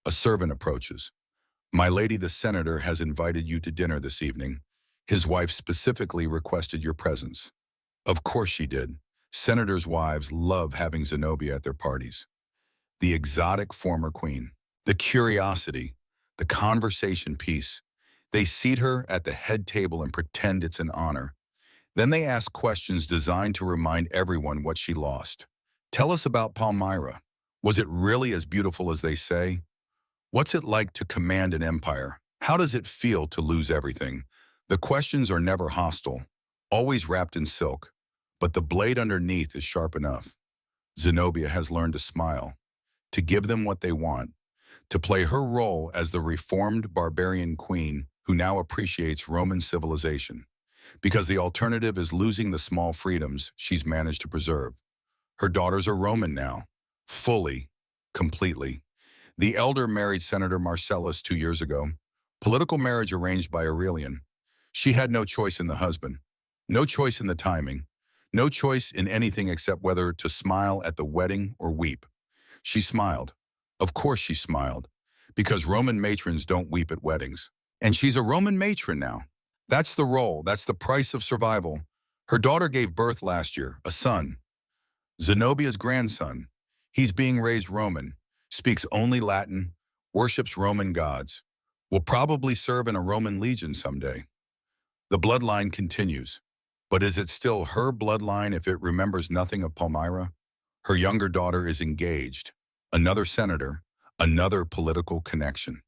A servant approaches. "My lady the senator has invited you to dinner this evening. His wife specifically requested your presence." Of course she did. Senators' wives love having Zenobia at their parties. The exotic former queen, the curiosity, the conversation piece. They seat her at the head table and pretend it's an honor. Then they ask questions designed to remind everyone what she lost. "Tell us about Palmyra. Was it really as beautiful as they say? What's it like to command an empire? How does it feel to lose everything?" The questions are never hostile, always wrapped in silk, but the blade underneath is sharp enough. Zenobia has learned to smile, to give them what they want, to play her role as the reformed barbarian queen who now appreciates Roman civilization, because the alternative is losing the small freedoms she's managed to preserve. Her daughters are Roman now, fully, completely. The elder married Senator Marcellus 2 years ago, political marriage arranged by Aurelian. She had no choice in the husband, no choice in the timing, no choice in anything except whether to smile at the wedding or weep. She smiled. Of course she smiled, because Roman matrons don't weep at weddings. And she's a Roman matron now. That's the role, that's the price of survival. Her daughter gave birth last year, a son. Zenobia's grandson. He's being raised Roman, speaks only Latin, worships Roman gods, will probably serve in a Roman legion someday. The bloodline continues. But is it still her bloodline if it remembers nothing of Palmyra? Her younger daughter is engaged. Another senator, another political connection.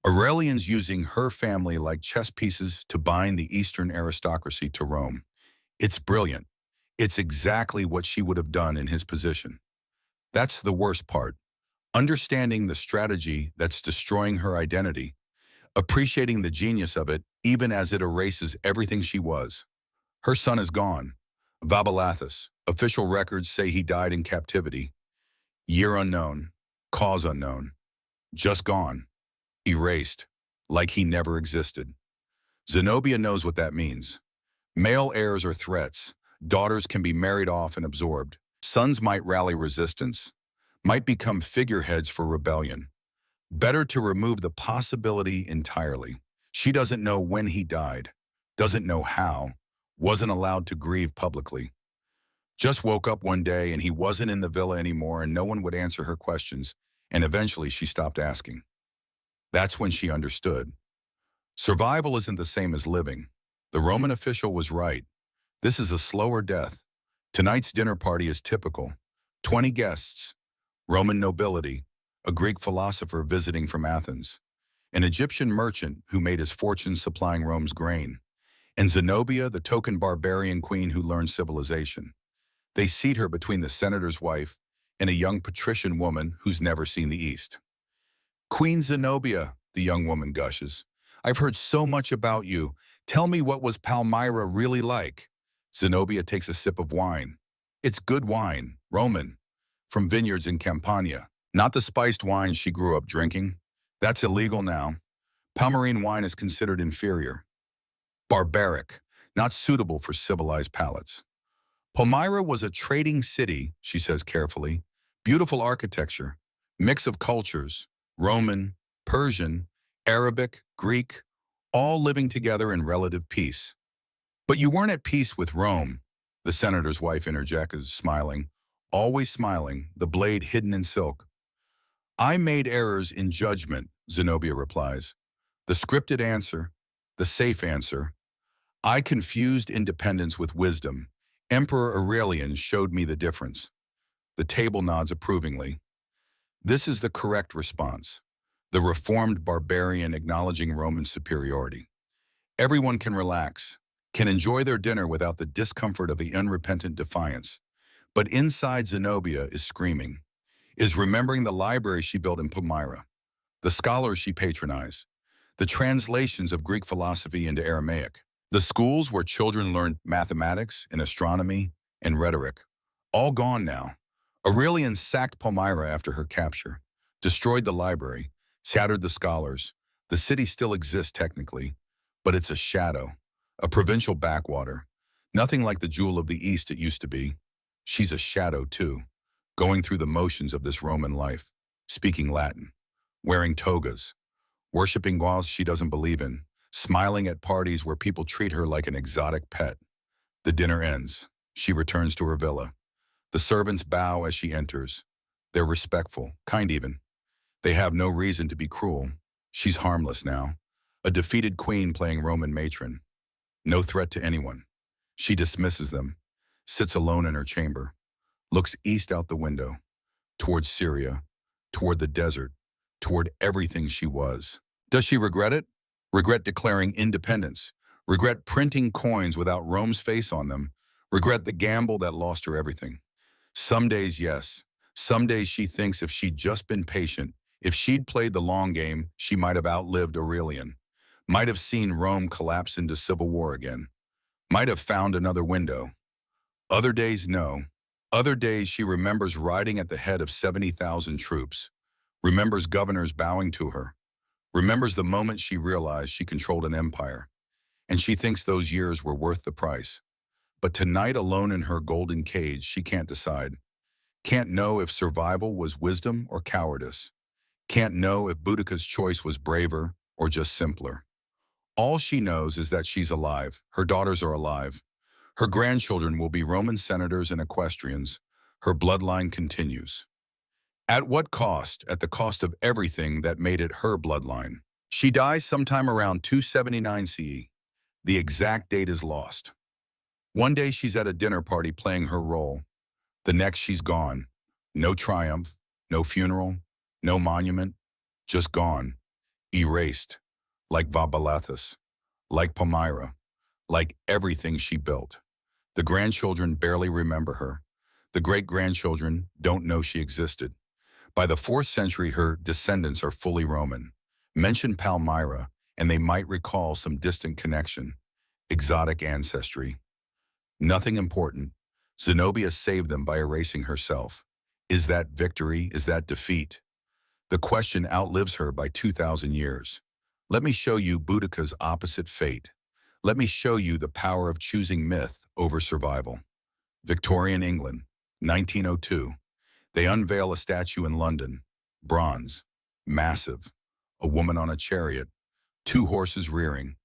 Aurelian's using her family like chess pieces to bind the Eastern aristocracy to Rome. It's brilliant. It's exactly what she would have done in his position. That's the worst part. Understanding the strategy that's destroying her identity, appreciating the genius of it even as it erases everything she was. Her son is gone. Vabilathus. Official records say he died in captivity. Year unknown. Cause unknown. Just gone. Erased. Like he never existed. Zenobia knows what that means. Male heirs are threats. Daughters can be married off and absorbed. Sons might rally resistance. Might become figureheads for rebellion. Better to remove the possibility entirely. She doesn't know when he died. Doesn't know how. Wasn't allowed to grieve publicly. Just woke up one day and he wasn't in the villa anymore and no one would answer her questions, and eventually she stopped asking. That's when she understood. Survival isn't the same as living. The Roman official was right. This is a slower death. Tonight's dinner party is typical. 20 guests, Roman nobility, a Greek philosopher visiting from Athens, an Egyptian merchant who made his fortune supplying Rome's grain, and Zenobia, the token barbarian queen who learned civilization. They seat her between the senator's wife and a young patrician woman who's never seen the East. "Queen Zenobia," the young woman gushes, "I've heard so much about you. Tell me, what was Palmyra really like?" Zenobia takes a sip of wine. It's good wine, Roman, from vineyards in Campania. Not the spiced wine she grew up drinking. That's illegal now. Palmyrene wine is considered inferior. Barbaric, not suitable for civilized palates. Palmyra was a trading city, she says carefully. Beautiful architecture, mix of cultures, Roman, Persian, Arabic, Greek, all living together in relative peace. "But you weren't at peace with Rome," the senator's wife interjects, smiling. always smiling, the blade hidden in silk. I made errors in judgment, Zenobia replies. The scripted answer, the safe answer. I confused independence with wisdom. Emperor Aurelian showed me the difference. The table nods approvingly. This is the correct response. The reformed barbarian acknowledging Roman superiority. Everyone can relax, can enjoy their dinner without the discomfort of the unrepentant defiance. But inside Zenobia is screaming, is remembering the library she built in Palmyra, the scholars she patronized, the translations of Greek philosophy into Aramaic, the schools where children learned mathematics and astronomy and rhetoric. All gone now. Aurelian sacked Palmyra after her capture, destroyed the library, shattered the scholars. The city still exists technically, but it's a shadow, a provincial backwater. Nothing like the jewel of the East it used to be. She's a shadow too, going through the motions of this Roman life, speaking Latin, wearing togas, worshiping gods she doesn't believe in, smiling at parties where people treat her like an exotic pet. The dinner ends. She returns to her villa. The servants bow as she enters. They're respectful, kind even. They have no reason to be cruel. She's harmless now. A defeated queen playing Roman matron. No threat to anyone. She dismisses them, sits alone in her chamber, looks east out the window, toward Syria, toward the desert, toward everything she was. Does she regret it? Regret declaring independence? Regret printing coins without Rome's face on them? Regret the gamble that lost her everything? Some days, yes. Some days she thinks if she'd just been patient, if she'd played the long game, she might have outlived Aurelian, might have seen Rome collapse into civil war again, might have found another window. Other days, no. Other days she remembers riding at the head of 70,000 troops, remembers governors bowing to her, remembers the moment she realized she controlled an empire, and she thinks those years were worth the price. But tonight, alone in her golden cage, she can't decide. Can't know if survival was wisdom or cowardice. Can't know if Boudica's choice was braver or just simpler. All she knows is that she's alive. Her daughters are alive. Her grandchildren will be Roman senators and equestrians. Her bloodline continues. At what cost? At the cost of everything that made it her bloodline. She dies sometime around 279 CE. The exact date is lost. One day she's at a dinner party playing her role. The next she's gone. No triumph, no funeral, no monument, just gone. Erased. Like Vabalathus, like Palmyra, like everything she built. The grandchildren barely remember her. The great-grandchildren don't know she existed. By the 4th century, her descendants are fully Roman. Mention Palmyra, and they might recall some distant connection, exotic ancestry. Nothing important. Zenobia saved them by erasing herself. Is that victory? Is that defeat? The question outlives her by 2,000 years. Let me show you Boudica's opposite fate. Let me show you the power of choosing myth over survival. Victorian England, 1902. They unveil a statue in London. Bronze. Massive. A woman on a chariot. 2 horses rearing.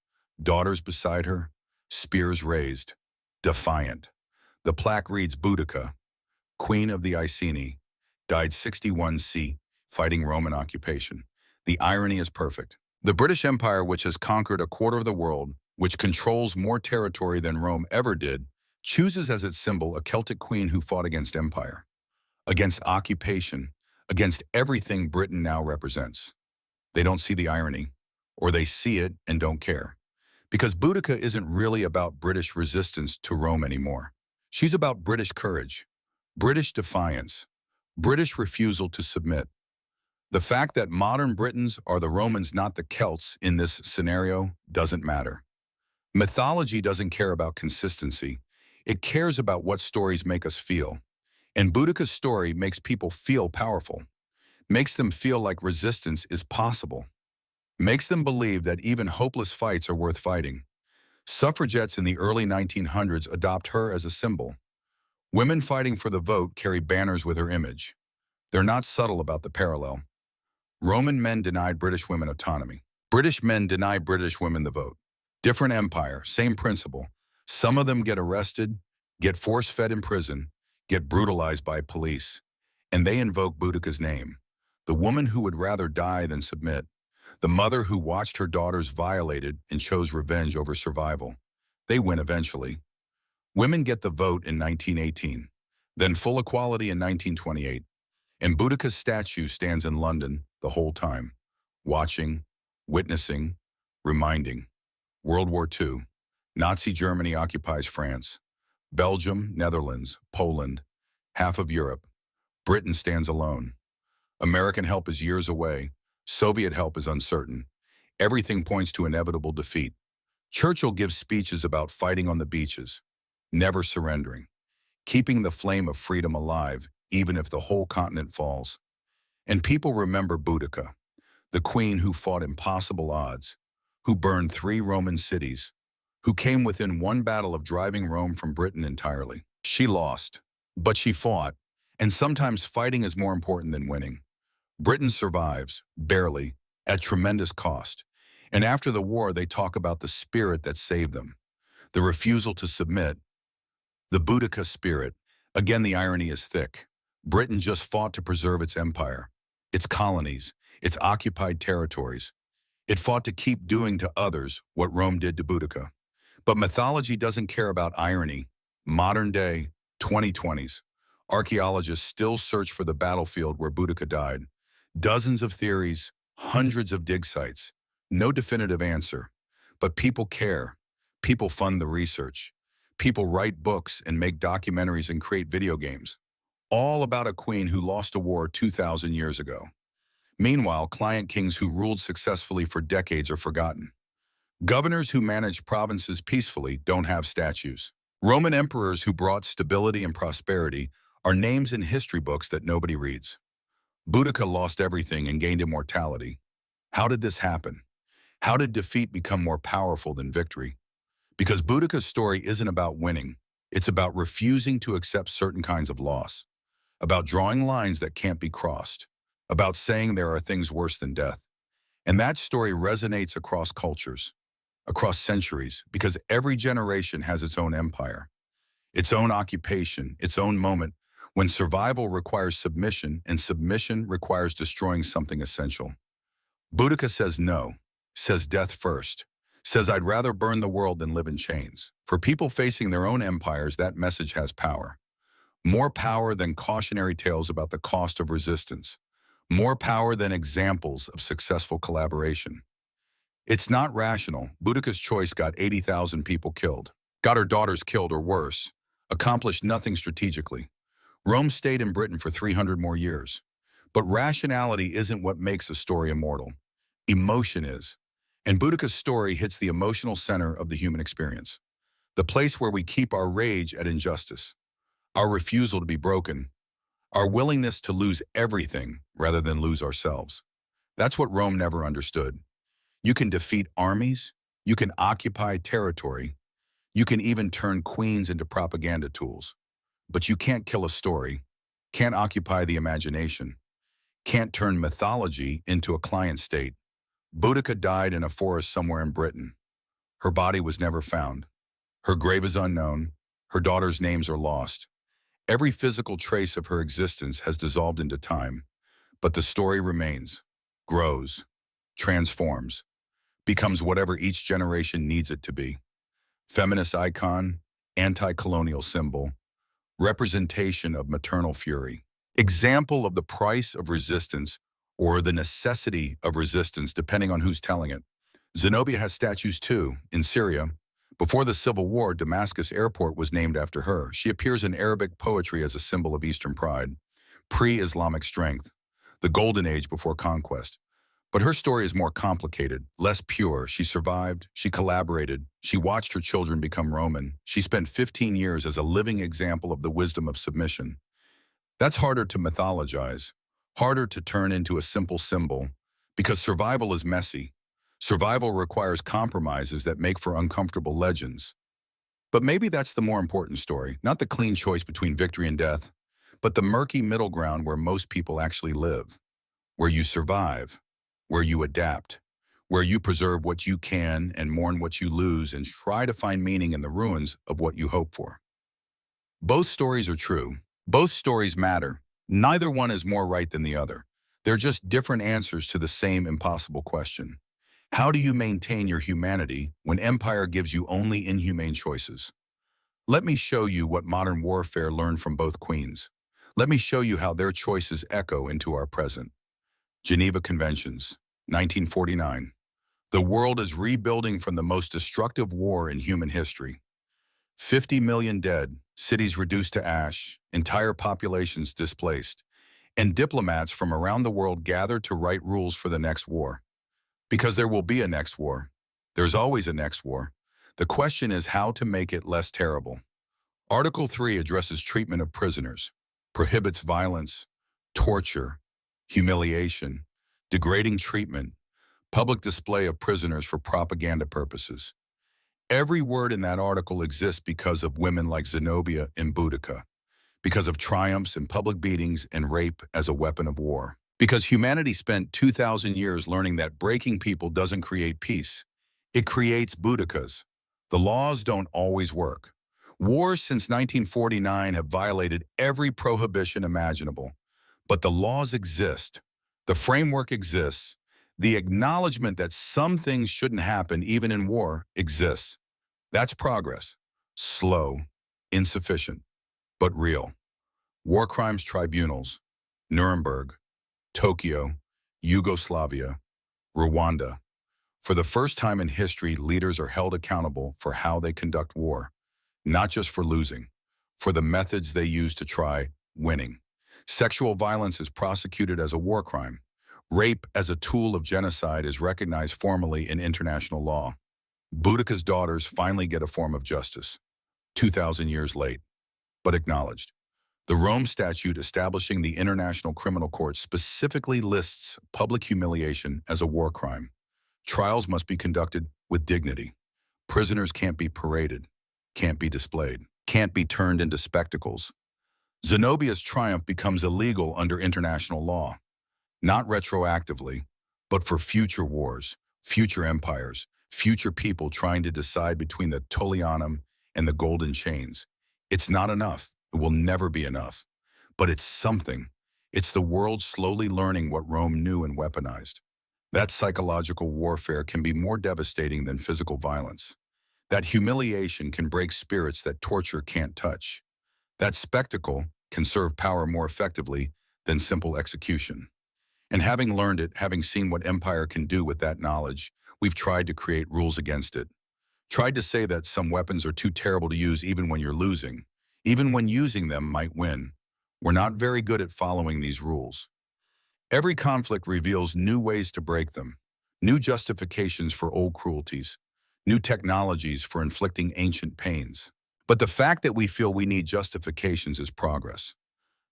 Daughters beside her. Spears raised. Defiant. The plaque reads Boudica, Queen of the Iceni, died 61 C, fighting Roman occupation. The irony is perfect. The British Empire, which has conquered a quarter of the world, which controls more territory than Rome ever did, chooses as its symbol a Celtic queen who fought against empire, against occupation, against everything Britain now represents. They don't see the irony, or they see it and don't care. Because Boudica isn't really about British resistance to Rome anymore. She's about British courage, British defiance, British refusal to submit. The fact that modern Britons are the Romans, not the Celts, in this scenario doesn't matter. Mythology doesn't care about consistency. It cares about what stories make us feel. And Boudica's story makes people feel powerful, makes them feel like resistance is possible, makes them believe that even hopeless fights are worth fighting. Suffragettes in the early 1900s adopt her as a symbol. Women fighting for the vote carry banners with her image. They're not subtle about the parallel. Roman men denied British women autonomy. British men deny British women the vote. Different empire, same principle. Some of them get arrested, get force-fed in prison, get brutalized by police, and they invoke Boudica's name, the woman who would rather die than submit, the mother who watched her daughters violated and chose revenge over survival. They win eventually. Women get the vote in 1918, then full equality in 1928, and Boudica's statue stands in London the whole time, watching, witnessing, reminding. World War II. Nazi Germany occupies France. Belgium, Netherlands, Poland, half of Europe. Britain stands alone. American help is years away. Soviet help is uncertain. Everything points to inevitable defeat. Churchill gives speeches about fighting on the beaches, never surrendering, keeping the flame of freedom alive, even if the whole continent falls. And people remember Boudica, the queen who fought impossible odds, who burned 3 Roman cities, who came within one battle of driving Rome from Britain entirely. She lost, but she fought, and sometimes fighting is more important than winning. Britain survives, barely, at tremendous cost. And after the war, they talk about the spirit that saved them, the refusal to submit, the Boudica spirit. Again, the irony is thick. Britain just fought to preserve its empire, its colonies, its occupied territories. It fought to keep doing to others what Rome did to Boudica. But mythology doesn't care about irony. Modern day, 2020s, archaeologists still search for the battlefield where Boudica died. Dozens of theories, hundreds of dig sites. No definitive answer. But people care. People fund the research. People write books and make documentaries and create video games. All about a queen who lost a war 2,000 years ago. Meanwhile, client kings who ruled successfully for decades are forgotten. Governors who managed provinces peacefully don't have statues. Roman emperors who brought stability and prosperity are names in history books that nobody reads. Boudica lost everything and gained immortality. How did this happen? How did defeat become more powerful than victory? Because Boudica's story isn't about winning. It's about refusing to accept certain kinds of loss, about drawing lines that can't be crossed, about saying there are things worse than death. And that story resonates across cultures, across centuries, because every generation has its own empire, its own occupation, its own moment when survival requires submission and submission requires destroying something essential. Boudica says no, says death first, says I'd rather burn the world than live in chains. For people facing their own empires, that message has power. More power than cautionary tales about the cost of resistance. More power than examples of successful collaboration. It's not rational. Boudica's choice got 80,000 people killed, got her daughters killed or worse, accomplished nothing strategically. Rome stayed in Britain for 300 more years. But rationality isn't what makes a story immortal. Emotion is. And Boudica's story hits the emotional center of the human experience, the place where we keep our rage at injustice, our refusal to be broken, our willingness to lose everything rather than lose ourselves. That's what Rome never understood. You can defeat armies, you can occupy territory, you can even turn queens into propaganda tools. But you can't kill a story, can't occupy the imagination, can't turn mythology into a client state. Boudica died in a forest somewhere in Britain. Her body was never found. Her grave is unknown. Her daughters' names are lost. Every physical trace of her existence has dissolved into time, but the story remains, grows, transforms, becomes whatever each generation needs it to be. Feminist icon, anti-colonial symbol, representation of maternal fury, example of the price of resistance or the necessity of resistance, depending on who's telling it. Zenobia has statues too, in Syria. Before the Civil War, Damascus Airport was named after her. She appears in Arabic poetry as a symbol of Eastern pride, pre-Islamic strength, the golden age before conquest. But her story is more complicated, less pure. She survived, she collaborated, she watched her children become Roman. She spent 15 years as a living example of the wisdom of submission. That's harder to mythologize, harder to turn into a simple symbol, because survival is messy. Survival requires compromises that make for uncomfortable legends. But maybe that's the more important story, not the clean choice between victory and death, but the murky middle ground where most people actually live, where you survive, where you adapt, where you preserve what you can and mourn what you lose and try to find meaning in the ruins of what you hope for. Both stories are true. Both stories matter. Neither one is more right than the other. They're just different answers to the same impossible question. How do you maintain your humanity when empire gives you only inhumane choices? Let me show you what modern warfare learned from both queens. Let me show you how their choices echo into our present. Geneva Conventions, 1949. The world is rebuilding from the most destructive war in human history. 50 million dead, cities reduced to ash, entire populations displaced, and diplomats from around the world gathered to write rules for the next war. Because there will be a next war. There's always a next war. The question is how to make it less terrible. Article 3 addresses treatment of prisoners, prohibits violence, torture, humiliation, degrading treatment, public display of prisoners for propaganda purposes. Every word in that article exists because of women like Zenobia and Boudica, because of triumphs and public beatings and rape as a weapon of war. Because humanity spent 2,000 years learning that breaking people doesn't create peace. It creates Boudicas. The laws don't always work. Wars since 1949 have violated every prohibition imaginable. But the laws exist. The framework exists. The acknowledgement that some things shouldn't happen, even in war, exists. That's progress. Slow, insufficient, but real. War crimes tribunals, Nuremberg, Tokyo, Yugoslavia, Rwanda. For the first time in history, leaders are held accountable for how they conduct war, not just for losing, for the methods they use to try winning. Sexual violence is prosecuted as a war crime. Rape as a tool of genocide is recognized formally in international law. Boudica's daughters finally get a form of justice, 2,000 years late, but acknowledged. The Rome Statute establishing the International Criminal Court specifically lists public humiliation as a war crime. Trials must be conducted with dignity. Prisoners can't be paraded, can't be displayed, can't be turned into spectacles. Zenobia's triumph becomes illegal under international law, not retroactively, but for future wars, future empires, future people trying to decide between the Tullianum and the golden chains. It's not enough. It will never be enough. But it's something. It's the world slowly learning what Rome knew and weaponized. That psychological warfare can be more devastating than physical violence. That humiliation can break spirits that torture can't touch. That spectacle can serve power more effectively than simple execution. And having learned it, having seen what empire can do with that knowledge, we've tried to create rules against it. Tried to say that some weapons are too terrible to use even when you're losing. Even when using them might win. We're not very good at following these rules. Every conflict reveals new ways to break them, new justifications for old cruelties, new technologies for inflicting ancient pains. But the fact that we feel we need justifications is progress.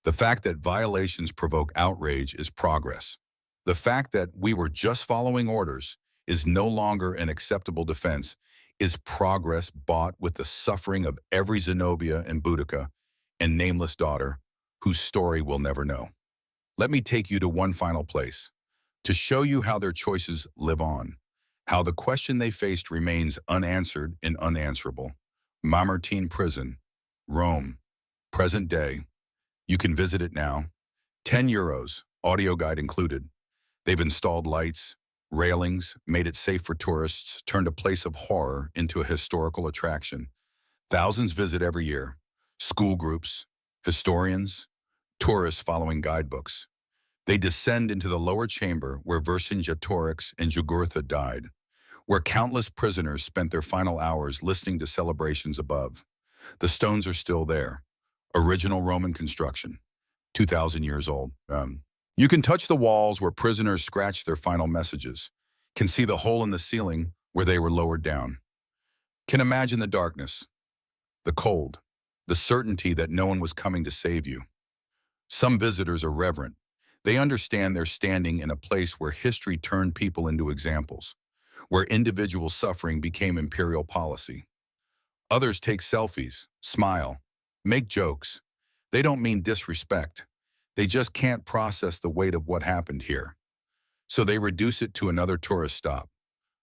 The fact that violations provoke outrage is progress. The fact that we were just following orders is no longer an acceptable defense is progress bought with the suffering of every Zenobia and Boudica and nameless daughter whose story we'll never know. Let me take you to one final place, to show you how their choices live on, how the question they faced remains unanswered and unanswerable. Mamertine Prison, Rome, present day. You can visit it now. €10, audio guide included. They've installed lights, railings, made it safe for tourists, turned a place of horror into a historical attraction. Thousands visit every year. School groups, historians, tourists following guidebooks. They descend into the lower chamber where Vercingetorix and Jugurtha died, where countless prisoners spent their final hours listening to celebrations above. The stones are still there. Original Roman construction, 2,000 years old. You can touch the walls where prisoners scratched their final messages, can see the hole in the ceiling where they were lowered down. Can imagine the darkness, the cold, the certainty that no one was coming to save you. Some visitors are reverent. They understand they're standing in a place where history turned people into examples, where individual suffering became imperial policy. Others take selfies, smile, make jokes. They don't mean disrespect. They just can't process the weight of what happened here. So they reduce it to another tourist stop,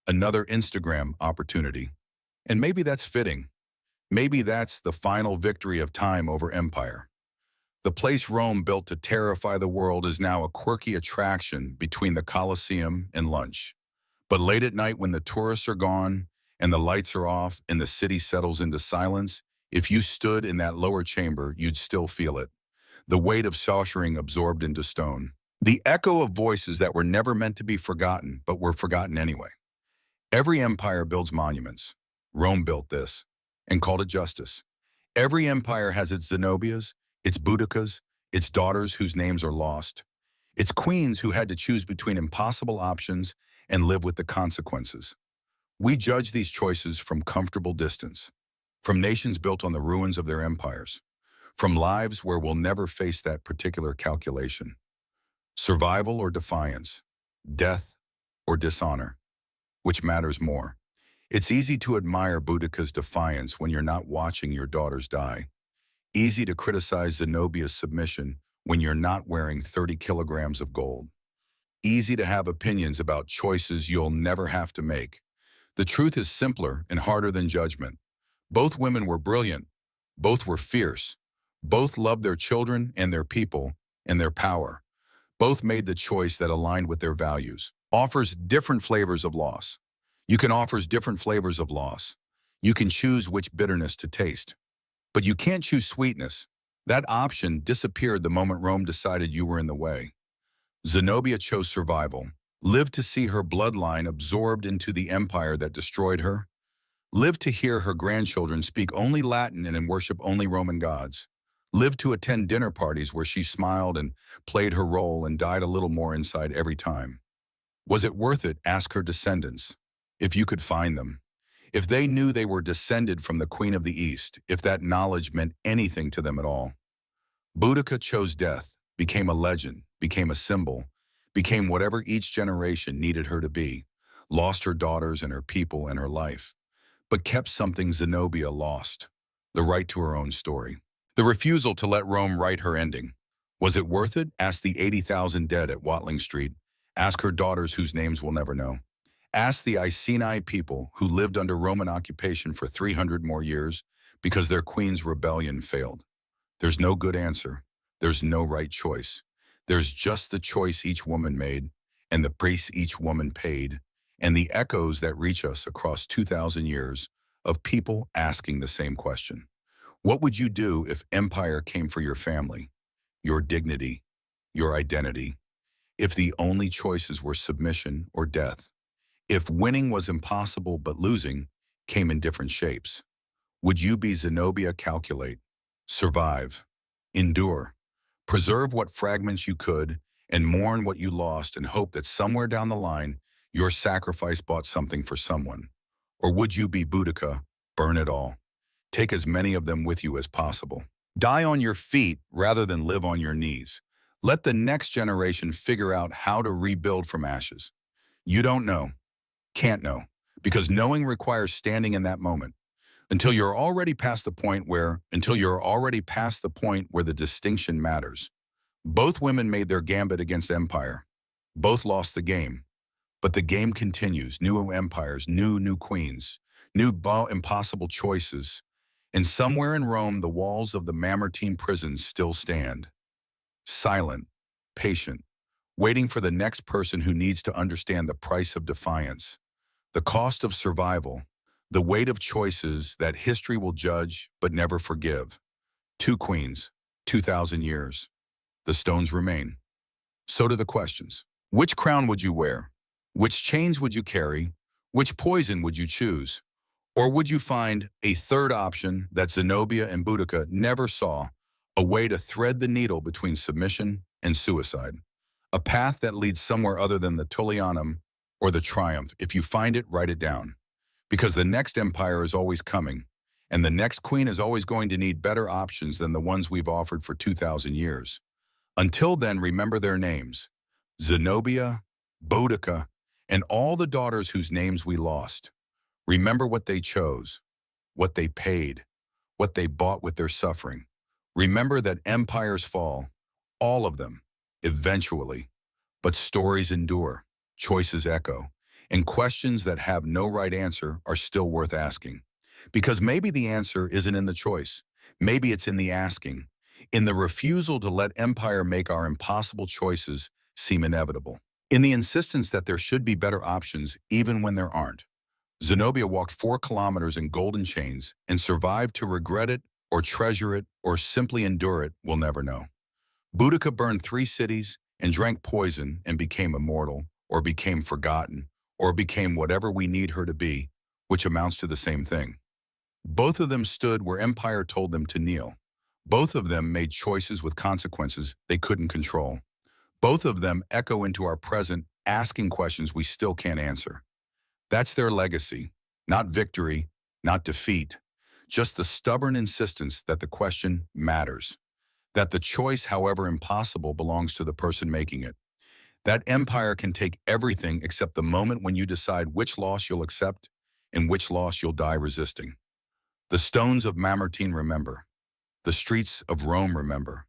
another Instagram opportunity. And maybe that's fitting. Maybe that's the final victory of time over empire. The place Rome built to terrify the world is now a quirky attraction between the Colosseum and lunch. But late at night when the tourists are gone and the lights are off and the city settles into silence, if you stood in that lower chamber, you'd still feel it. The weight of sorcering absorbed into stone. The echo of voices that were never meant to be forgotten, but were forgotten anyway. Every empire builds monuments. Rome built this and called it justice. Every empire has its Zenobias, its Boudicas, its daughters whose names are lost, its queens who had to choose between impossible options and live with the consequences. We judge these choices from comfortable distance, from nations built on the ruins of their empires, from lives where we'll never face that particular calculation. Survival or defiance, death or dishonor, which matters more? It's easy to admire Boudica's defiance when you're not watching your daughters die. Easy to criticize Zenobia's submission when you're not wearing 30 kilograms of gold. Easy to have opinions about choices you'll never have to make. The truth is simpler and harder than judgment. Both women were brilliant. Both were fierce. Both loved their children and their people and their power. Both made the choice that aligned with their values. Offers different flavors of loss. You can offer different flavors of loss. You can choose which bitterness to taste. But you can't choose sweetness. That option disappeared the moment Rome decided you were in the way. Zenobia chose survival. Lived to see her bloodline absorbed into the empire that destroyed her. Lived to hear her grandchildren speak only Latin and worship only Roman gods. Lived to attend dinner parties where she smiled and played her role and died a little more inside every time. Was it worth it? Ask her descendants. If you could find them. If they knew they were descended from the Queen of the East, if that knowledge meant anything to them at all. Boudica chose death, became a legend, became a symbol, became whatever each generation needed her to be, lost her daughters and her people and her life, but kept something Zenobia lost, the right to her own story. The refusal to let Rome write her ending. Was it worth it? Ask the 80,000 dead at Watling Street. Ask her daughters whose names we'll never know. Ask the Iceni people who lived under Roman occupation for 300 more years because their queen's rebellion failed. There's no good answer. There's no right choice. There's just the choice each woman made and the price each woman paid and the echoes that reach us across 2,000 years of people asking the same question. What would you do if empire came for your family, your dignity, your identity? If the only choices were submission or death? If winning was impossible but losing came in different shapes? Would you be Zenobia? Calculate, survive, endure, preserve what fragments you could, and mourn what you lost and hope that somewhere down the line your sacrifice bought something for someone? Or would you be Boudica, burn it all? Take as many of them with you as possible. Die on your feet rather than live on your knees. Let the next generation figure out how to rebuild from ashes. You don't know, can't know, because knowing requires standing in that moment. Until you're already past the point where the distinction matters. Both women made their gambit against empire. Both lost the game. But the game continues. New empires, new queens, impossible choices. And somewhere in Rome, the walls of the Mamertine prisons still stand. Silent, patient, waiting for the next person who needs to understand the price of defiance, the cost of survival, the weight of choices that history will judge but never forgive. 2 queens, 2,000 years. The stones remain. So do the questions. Which crown would you wear? Which chains would you carry? Which poison would you choose? Or would you find a third option that Zenobia and Boudica never saw, a way to thread the needle between submission and suicide? A path that leads somewhere other than the Tullianum or the Triumph. If you find it, write it down. Because the next empire is always coming, and the next queen is always going to need better options than the ones we've offered for 2,000 years. Until then, remember their names: Zenobia, Boudica, and all the daughters whose names we lost. Remember what they chose, what they paid, what they bought with their suffering. Remember that empires fall, all of them, eventually. But stories endure, choices echo, and questions that have no right answer are still worth asking. Because maybe the answer isn't in the choice. Maybe it's in the asking. in the refusal to let empire make our impossible choices seem inevitable, in the insistence that there should be better options even when there aren't. Zenobia walked 4 kilometers in golden chains and survived to regret it or treasure it or simply endure it, we'll never know. Boudica burned 3 cities and drank poison and became immortal, or became forgotten, or became whatever we need her to be, which amounts to the same thing. Both of them stood where empire told them to kneel. Both of them made choices with consequences they couldn't control. Both of them echo into our present, asking questions we still can't answer. That's their legacy, not victory, not defeat, just the stubborn insistence that the question matters, that the choice, however impossible, belongs to the person making it. That empire can take everything except the moment when you decide which loss you'll accept and which loss you'll die resisting. The stones of Mamertine remember. The streets of Rome remember.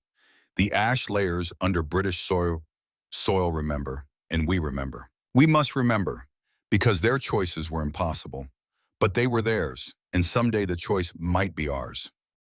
The ash layers under British soil remember, and we remember. We must remember, because their choices were impossible, but they were theirs, and someday the choice might be ours.